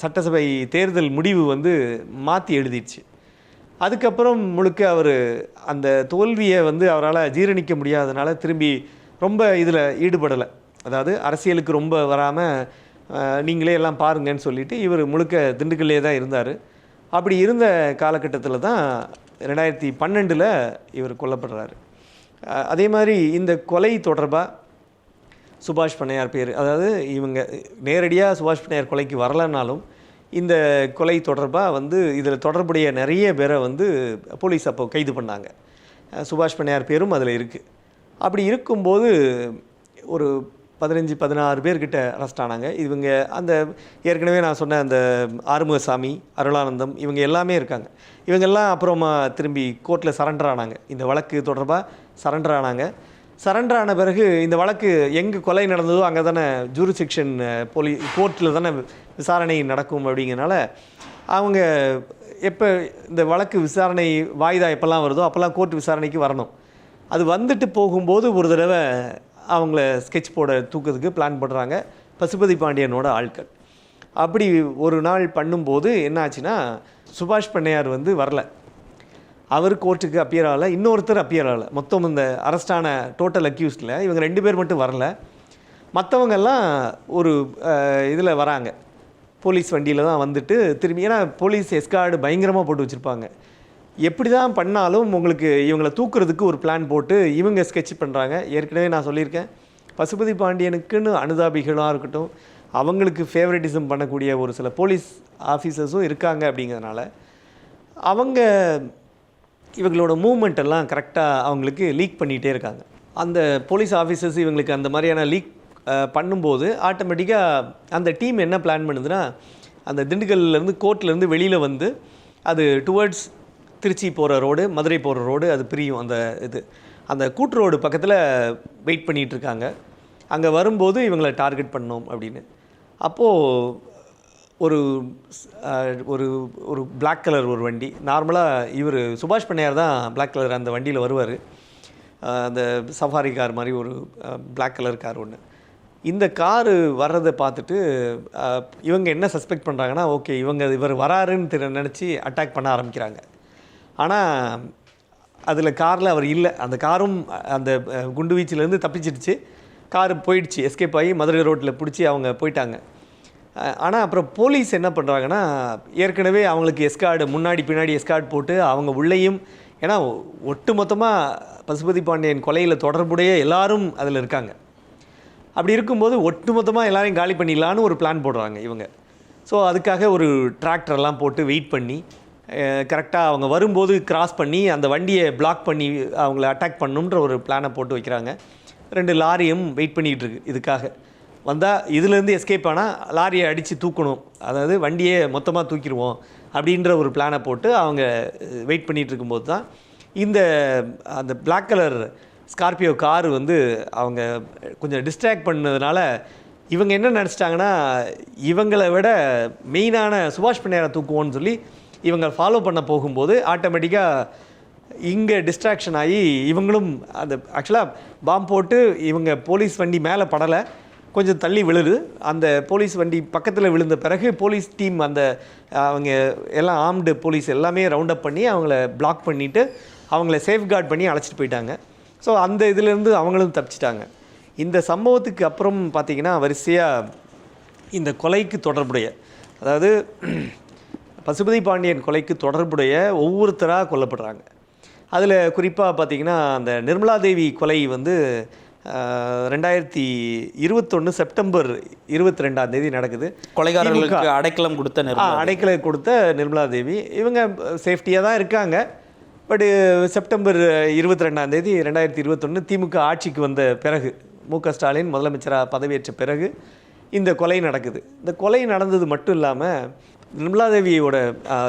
சட்டசபை தேர்தல் முடிவு வந்து மாற்றி எழுதிடுச்சு. அதுக்கப்புறம் முழுக்க அவர் அந்த தோல்வியை வந்து அவரால் ஜீரணிக்க முடியாதனால திரும்பி ரொம்ப இதில் ஈடுபடலை. அதாவது அரசியலுக்கு ரொம்ப வராமல் நீங்களே எல்லாம் பாருங்கன்னு சொல்லிவிட்டு இவர் முழுக்க திண்டுக்கல்லே தான் இருந்தார். அப்படி இருந்த காலகட்டத்தில் தான் 2012 இவர் கொல்லப்படுறாரு. அதே மாதிரி இந்த கொலை தொடர்பாக சுபாஷ் பண்ணையார் பேர், அதாவது இவங்க நேரடியாக சுபாஷ் பண்ணையார் கொலைக்கு வரலனாலும் இந்த கொலை தொடர்பாக வந்து இதில் தொடர்புடைய நிறைய பேரை வந்து போலீஸ் அப்போ கைது பண்ணாங்க. சுபாஷ் பண்ணையார் பேரும் அதில் இருக்குது. அப்படி இருக்கும்போது ஒரு 15-16 பேர்கிட்ட அரெஸ்ட் ஆனாங்க. இவங்க அந்த ஏற்கனவே நான் சொன்ன அந்த ஆறுமுகசாமி, அருளானந்தம் இவங்க எல்லாமே இருக்காங்க. இவங்கெல்லாம் அப்புறமா திரும்பி கோர்ட்டில் சரண்டர் ஆனாங்க. இந்த வழக்கு தொடர்பாக சரண்டர் ஆனாங்க. சரண்டர் ஆன பிறகு இந்த வழக்கு எங்கே கொலை நடந்ததோ அங்கே தானே ஜூரிஸ்டிக்ஷன் கோர்ட்டில் தானே விசாரணை நடக்கும். அப்படிங்கிறனால அவங்க எப்போ இந்த வழக்கு விசாரணை வாய்தா எப்போல்லாம் வருதோ அப்போல்லாம் கோர்ட் விசாரணைக்கு வரணும். அது வந்துட்டு போகும்போது ஒரு தடவை அவங்கள ஸ்கெட்ச் போட தூக்கிறதுக்கு பிளான் பண்ணுறாங்க பசுபதி பாண்டியனோட ஆட்கள். அப்படி ஒரு நாள் பண்ணும்போது என்ன ஆச்சுன்னா, சுபாஷ் பண்ணையார் வந்து வரல. அவர் கோர்ட்டுக்கு அப்பியர் ஆகலை, இன்னொருத்தர் அப்பியர் ஆகலை. மொத்தம் இந்த அரெஸ்டான டோட்டல் அக்யூஸ்டில் இவங்க 2 பேர் மட்டும் வரல. மற்றவங்கெல்லாம் ஒரு இதில் வராங்க, போலீஸ் வண்டியில் தான் வந்துட்டு திரும்பி. ஏன்னா போலீஸ் எஸ்கார்டு பயங்கரமாக போட்டு வச்சுருப்பாங்க. எப்படி தான் பண்ணாலும் உங்களுக்கு இவங்களை தூக்குறதுக்கு ஒரு பிளான் போட்டு இவங்க ஸ்கெட்ச் பண்ணுறாங்க. ஏற்கனவே நான் சொல்லியிருக்கேன், பசுபதி பாண்டியனுக்குன்னு அனுதாபிகளாக இருக்கட்டும், அவங்களுக்கு ஃபேவரட்டிசம் பண்ணக்கூடிய ஒரு சில போலீஸ் ஆஃபீஸர்ஸும் இருக்காங்க. அப்படிங்கிறதுனால அவங்க இவங்களோட மூவ்மெண்ட் எல்லாம் கரெக்டாக அவங்களுக்கு லீக் பண்ணிகிட்டே இருக்காங்க. அந்த போலீஸ் ஆஃபீஸர்ஸ் இவங்களுக்கு அந்த மாதிரியான லீக் பண்ணும்போது ஆட்டோமேட்டிக்காக அந்த டீம் என்ன பிளான் பண்ணுதுன்னா, அந்த திண்டுக்கல்லேருந்து கோர்ட்லேருந்து வெளியில் வந்து அது டுவர்ட்ஸ் திருச்சி போகிற ரோடு, மதுரை போகிற ரோடு அது பிரியும். அந்த கூட்டு ரோடு பக்கத்தில் வெயிட் பண்ணிகிட்ருக்காங்க. அங்கே வரும்போது இவங்களை டார்கெட் பண்ணோம் அப்படின்னு. அப்போது ஒரு ஒரு ஒரு பிளாக் கலர் ஒரு வண்டி, நார்மலாக இவர் சுபாஷ் பண்ணையார் தான் பிளாக் கலர் அந்த வண்டியில் வருவார். அந்த சஃபாரி கார் மாதிரி ஒரு பிளாக் கலர் கார் ஒன்று. இந்த காரு வர்றதை பார்த்துட்டு இவங்க என்ன சஸ்பெக்ட் பண்ணுறாங்கன்னா, ஓகே இவர் வராருன்னு நினச்சி அட்டாக் பண்ண ஆரம்பிக்கிறாங்க. ஆனால் அதில் காரில் அவர் இல்லை. அந்த காரும் அந்த குண்டு வீச்சிலேருந்து தப்பிச்சிடுச்சு. காரு போயிடுச்சு, எஸ்கேப் ஆகி மதுரை ரோட்டில் பிடிச்சி அவங்க போயிட்டாங்க. ஆனால் அப்புறம் போலீஸ் என்ன பண்ணுறாங்கன்னா, ஏற்கனவே அவங்களுக்கு எஸ்கார்டு முன்னாடி பின்னாடி எஸ்கார்டு போட்டு அவங்க உள்ளேயும், ஏன்னா ஒட்டு மொத்தமாக பசுபதி பாண்டியன் கொலையில் தொடர்புடைய எல்லாரும் அதில் இருக்காங்க. அப்படி இருக்கும்போது ஒட்டு மொத்தமாக எல்லாரையும் காலி பண்ணிடலான்னு ஒரு பிளான் போடுறாங்க இவங்க. ஸோ அதுக்காக ஒரு டிராக்டர்லாம் போட்டு வெயிட் பண்ணி கரெக்டாக அவங்க வரும்போது கிராஸ் பண்ணி அந்த வண்டியை பிளாக் பண்ணி அவங்கள அட்டாக் பண்ணுன்ற ஒரு பிளானை போட்டு வைக்கிறாங்க. 2 லாரியும் வெயிட் பண்ணிகிட்டு இருக்கு இதுக்காக. வந்தால் இதுலேருந்து எஸ்கேப் ஆனால் லாரியை அடித்து தூக்கணும், அதாவது வண்டியை மொத்தமாக தூக்கிடுவோம் அப்படின்ற ஒரு பிளானை போட்டு அவங்க வெயிட் பண்ணிகிட்டு இருக்கும்போது தான் அந்த பிளாக் கலர் ஸ்கார்பியோ காரு வந்து அவங்க கொஞ்சம் டிஸ்ட்ராக்ட் பண்ணதுனால இவங்க என்ன நினச்சிட்டாங்கன்னா, இவங்களை விட மெயினான சுபாஷ் பண்ணையாரை தூக்குவோன்னு சொல்லி இவங்க ஃபாலோ பண்ண போகும்போது ஆட்டோமேட்டிக்காக இங்கே டிஸ்ட்ராக்ஷன் ஆகி இவங்களும் அந்த ஆக்சுவலாக பாம்பு போட்டு இவங்க போலீஸ் வண்டி மேலே படலை, கொஞ்சம் தள்ளி விழுது. அந்த போலீஸ் வண்டி பக்கத்தில் விழுந்த பிறகு போலீஸ் டீம் அவங்க எல்லாம் ஆர்ம்டு போலீஸ் எல்லாமே ரவுண்ட் அப் பண்ணி அவங்கள பிளாக் பண்ணிவிட்டு அவங்கள சேஃப்கார்ட் பண்ணி அழைச்சிட்டு போயிட்டாங்க. ஸோ அந்த இதிலேருந்து அவங்களும் தப்பிச்சிட்டாங்க. இந்த சம்பவத்துக்கு அப்புறம் பார்த்திங்கன்னா வரிசையாக இந்த கொலைக்கு தொடர்புடைய, அதாவது பசுபதி பாண்டியன் கொலைக்கு தொடர்புடைய ஒவ்வொருத்தராக கொல்லப்படுறாங்க. அதில் குறிப்பாக பார்த்திங்கன்னா அந்த நிர்மலா தேவி கொலை வந்து 2021 செப்டம்பர் 22 நடக்குது.
கொலைகாரர்களுக்கு அடைக்கலம்
கொடுத்த நிர்மலா தேவி இவங்க சேஃப்டியாக தான் இருக்காங்க. பட் செப்டம்பர் 22 2021 திமுக ஆட்சிக்கு வந்த பிறகு, மு.க. ஸ்டாலின் முதலமைச்சராக பதவியேற்ற பிறகு இந்த கொலை நடக்குது. இந்த கொலை நடந்தது மட்டும் இல்லாமல் நிர்மலாதேவியோட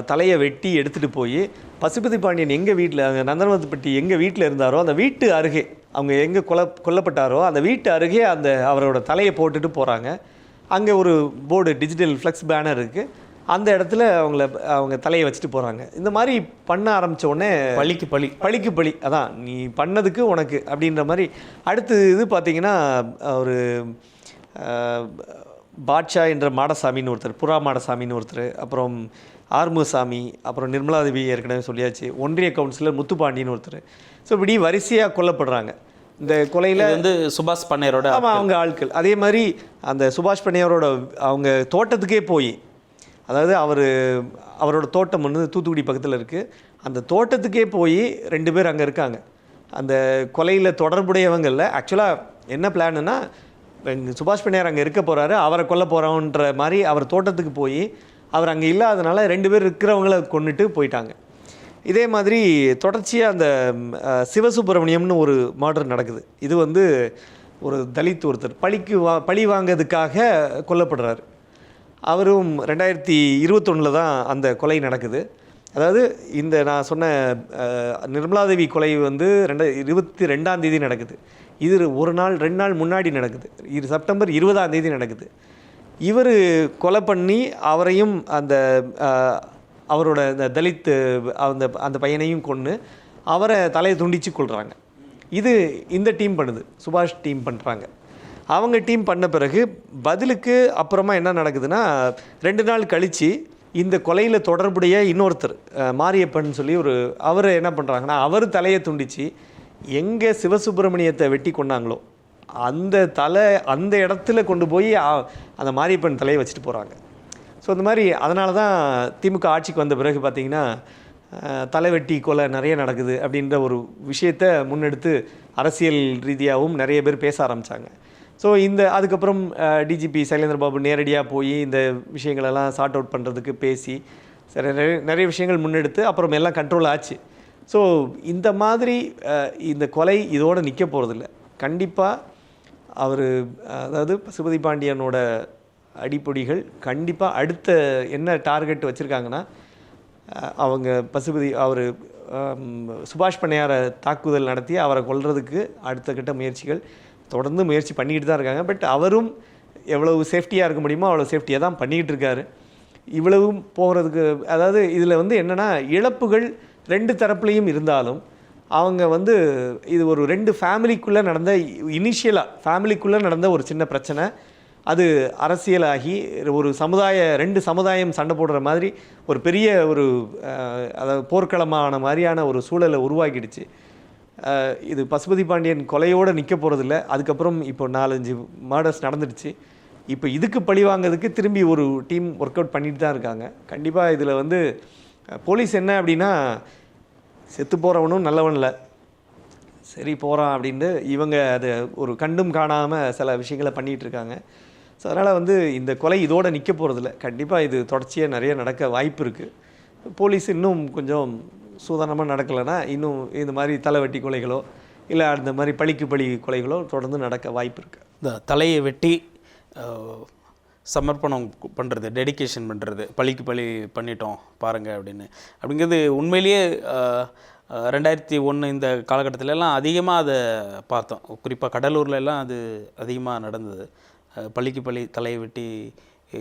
தலையை வெட்டி எடுத்துகிட்டு போய் பசுபதி பாண்டியன் எங்கள் வீட்டில், அங்கே நந்தனவத்துப்பட்டி எங்கள் வீட்டில் இருந்தாரோ அந்த வீட்டு அருகே, அவங்க எங்கே கொல்லப்பட்டாரோ அந்த வீட்டு அருகே அவரோட தலையை போட்டுட்டு போகிறாங்க. அங்கே ஒரு போர்டு டிஜிட்டல் ஃப்ளெக்ஸ் பேனர் இருக்குது, அந்த இடத்துல அவங்க தலையை வச்சுட்டு போகிறாங்க. இந்த மாதிரி பண்ண ஆரம்பித்த உடனே பழிக்கு பழி, அதான் நீ பண்ணதுக்கு உனக்கு அப்படின்ற மாதிரி. அடுத்து இது பார்த்திங்கன்னா ஒரு பாட்ஷா என்ற மாடசாமின்னு ஒருத்தர், புறா மாடசாமின்னு ஒருத்தர், அப்புறம் ஆறுமுகசாமி, அப்புறம் நிர்மலாதேவி ஏற்கனவே சொல்லியாச்சு, ஒன்றிய கவுன்சிலர் முத்துப்பாண்டின்னு ஒருத்தர். ஸோ இப்படி வரிசையாக கொல்லப்படுறாங்க இந்த கொலையில்.
வந்து சுபாஷ் பண்ணையரோட
அவங்க ஆட்கள். அதே மாதிரி அந்த சுபாஷ் பண்ணையரோட அவங்க தோட்டத்துக்கே போய், அதாவது அவரோட தோட்டம் வந்து தூத்துக்குடி பக்கத்தில் இருக்குது, அந்த தோட்டத்துக்கே போய் 2 பேர் அங்கே இருக்காங்க. அந்த கொலையில் தொடர்புடையவங்களில் ஆக்சுவலாக என்ன பிளான்னா, சுபாஷ் பண்ணையார் அங்கே இருக்க போகிறாரு, அவரை கொல்ல போகிறோன்ற மாதிரி அவர் தோட்டத்துக்கு போய் அவர் அங்கே இல்லாதனால 2 பேர் இருக்கிறவங்கள கொண்டுட்டு போயிட்டாங்க. இதே மாதிரி தொடர்ச்சியாக அந்த சிவசுப்பிரமணியம்னு ஒரு மர்டர் நடக்குது. இது வந்து ஒரு தலித் ஒருத்தர் பழி வாங்கிறதுக்காக கொல்லப்படுறாரு. அவரும் 2021 தான் அந்த கொலை நடக்குது. அதாவது இந்த நான் சொன்ன நிர்மலாதேவி கொலை வந்து 22 நடக்குது. இது 1 நாள் 2 நாள் முன்னாடி நடக்குது. இது செப்டம்பர் 20 நடக்குது. இவர் கொலை பண்ணி அவரையும் அவரோட இந்த தலித் அந்த பையனையும் கொன்று அவரை தலையை துண்டித்து கொள்கிறாங்க. இது இந்த டீம் பண்ணுது, சுபாஷ் டீம் பண்ணுறாங்க. அவங்க டீம் பண்ண பிறகு பதிலுக்கு அப்புறமா என்ன நடக்குதுன்னா, 2 நாள் கழித்து இந்த கொலையில் தொடர்புடைய இன்னொருத்தர் மாரியப்பன் சொல்லி அவரை என்ன பண்ணுறாங்கன்னா, அவர் தலையை துண்டித்து எங்கே சிவசுப்பிரமணியத்தை வெட்டி கொண்டாங்களோ அந்த இடத்துல கொண்டு போய் அந்த மாரியப்பன் தலையை வச்சுட்டு போகிறாங்க. ஸோ இந்த மாதிரி அதனால தான் திமுக ஆட்சிக்கு வந்த பிறகு பார்த்திங்கன்னா தலைவெட்டி கொலை நிறைய நடக்குது அப்படின்ற ஒரு விஷயத்தை முன்னெடுத்து அரசியல் ரீதியாகவும் நிறைய பேர் பேச ஆரம்பித்தாங்க. ஸோ அதுக்கப்புறம் டிஜிபி சைலேந்திரபாபு நேரடியாக போய் இந்த விஷயங்களெல்லாம் சார்ட் அவுட் பண்ணுறதுக்கு பேசி நிறைய விஷயங்கள் முன்னெடுத்து அப்புறம் எல்லாம் கண்ட்ரோல் ஆச்சு. ஸோ இந்த மாதிரி இந்த கொலை இதோடு நிற்க போகிறதில்ல. கண்டிப்பாக அவர் அதாவது பசுபதி பாண்டியனோட அடிப்பொடிகள் கண்டிப்பாக அடுத்த என்ன டார்கெட் வச்சுருக்காங்கன்னா, அவங்க அவர் சுபாஷ் பண்ணையாரை தாக்குதல் நடத்தி அவரை கொல்றதுக்கு அடுத்த கட்ட முயற்சிகள் தொடர்ந்து முயற்சி பண்ணிக்கிட்டு தான் இருக்காங்க. பட் அவரும் எவ்வளவு சேஃப்டியாக இருக்க முடியுமோ அவ்வளோ சேஃப்டியாக தான் பண்ணிக்கிட்டு இருக்காரு. இவ்வளவும் போகிறதுக்கு அதாவது இதில் வந்து என்னென்னா, இழப்புகள் 2 தரப்புலையும் இருந்தாலும் அவங்க வந்து இது ஒரு 2 ஃபேமிலிக்குள்ளே நடந்த இனிஷியலாக ஃபேமிலிக்குள்ளே நடந்த ஒரு சின்ன பிரச்சனை, அது அரசியலாகி ஒரு 2 சமுதாயம் சண்டை போடுற மாதிரி ஒரு பெரிய ஒரு அதாவது போர்க்களமான மாதிரியான ஒரு சூழலை உருவாக்கிடுச்சு. இது பசுபதி பாண்டியன் கொலையோடு நிற்க போகிறதில்ல. அதுக்கப்புறம் இப்போ 4-5 மர்டர்ஸ் நடந்துடுச்சு. இப்போ இதுக்கு பழி வாங்கிறதுக்கு திரும்பி ஒரு டீம் ஒர்க் அவுட் பண்ணிட்டு தான் இருக்காங்க. கண்டிப்பாக இதில் வந்து போலீஸ் என்ன அப்படின்னா, செத்து போகிறவனும் நல்லவன் இல்லை, சரி போகிறான் அப்படின்ட்டு இவங்க அதை ஒரு கண்டும் காணாமல் சில விஷயங்களை பண்ணிகிட்டு இருக்காங்க. ஸோ அதனால் வந்து இந்த கொலை இதோடு நிற்க போகிறதில்ல. கண்டிப்பாக இது தொடர்ச்சியாக நிறைய நடக்க வாய்ப்பு இருக்குது. போலீஸ் இன்னும் கொஞ்சம் சூதானமாக நடக்கலைன்னா இன்னும் இந்த மாதிரி தலைவெட்டி கொலைகளோ இல்லை அந்த மாதிரி பழிக்கு பழி கொலைகளோ தொடர்ந்து நடக்க வாய்ப்பு இருக்குது.
இந்த தலையை வெட்டி சமர்ப்பணம் பண்ணுறது, டெடிகேஷன் பண்ணுறது, பழிக்கு பழி பண்ணிட்டோம் பாருங்கள் அப்படிங்கிறது உண்மையிலேயே 2001 இந்த காலகட்டத்திலலாம் அதிகமாக அதை பார்த்தோம். குறிப்பாக கடலூர்லலாம் அது அதிகமாக நடந்தது. பழிக்கு பழி தலையை வெட்டி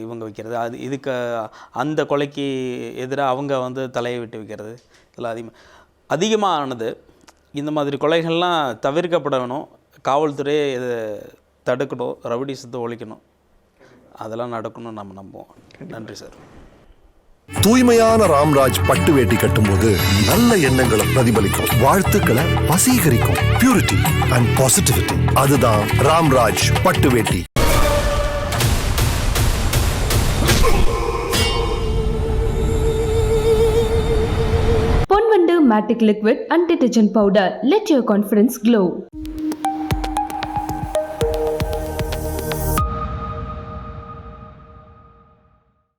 இவங்க வைக்கிறது, அது இதுக்கு அந்த கொலைக்கு எதிராக அவங்க வந்து தலையை வெட்டி வைக்கிறது, இதெல்லாம் அதிகமானது. இந்த மாதிரி கொலைகள்லாம் தவிர்க்கப்படணும். காவல்துறையை இதை தடுக்கணும், ரவுடிசத்தை ஒழிக்கணும், அதெல்லாம் நடக்கணும் நம்ம நம்புவோம். நன்றி சார்.
தூய்மையான ராம்ராஜ் பட்டு வேட்டி கட்டும்போது நல்ல எண்ணங்களை பிரதிபலிக்கும், வாழ்த்துக்களை வசீகரிக்கும். பியூரிட்டி அண்ட் பாசிட்டிவிட்டி, அதுதான் ராம்ராஜ் பட்டு வேட்டி.
பொன்வண்டு Matic Liquid and Detergent Powder. Let your confidence glow.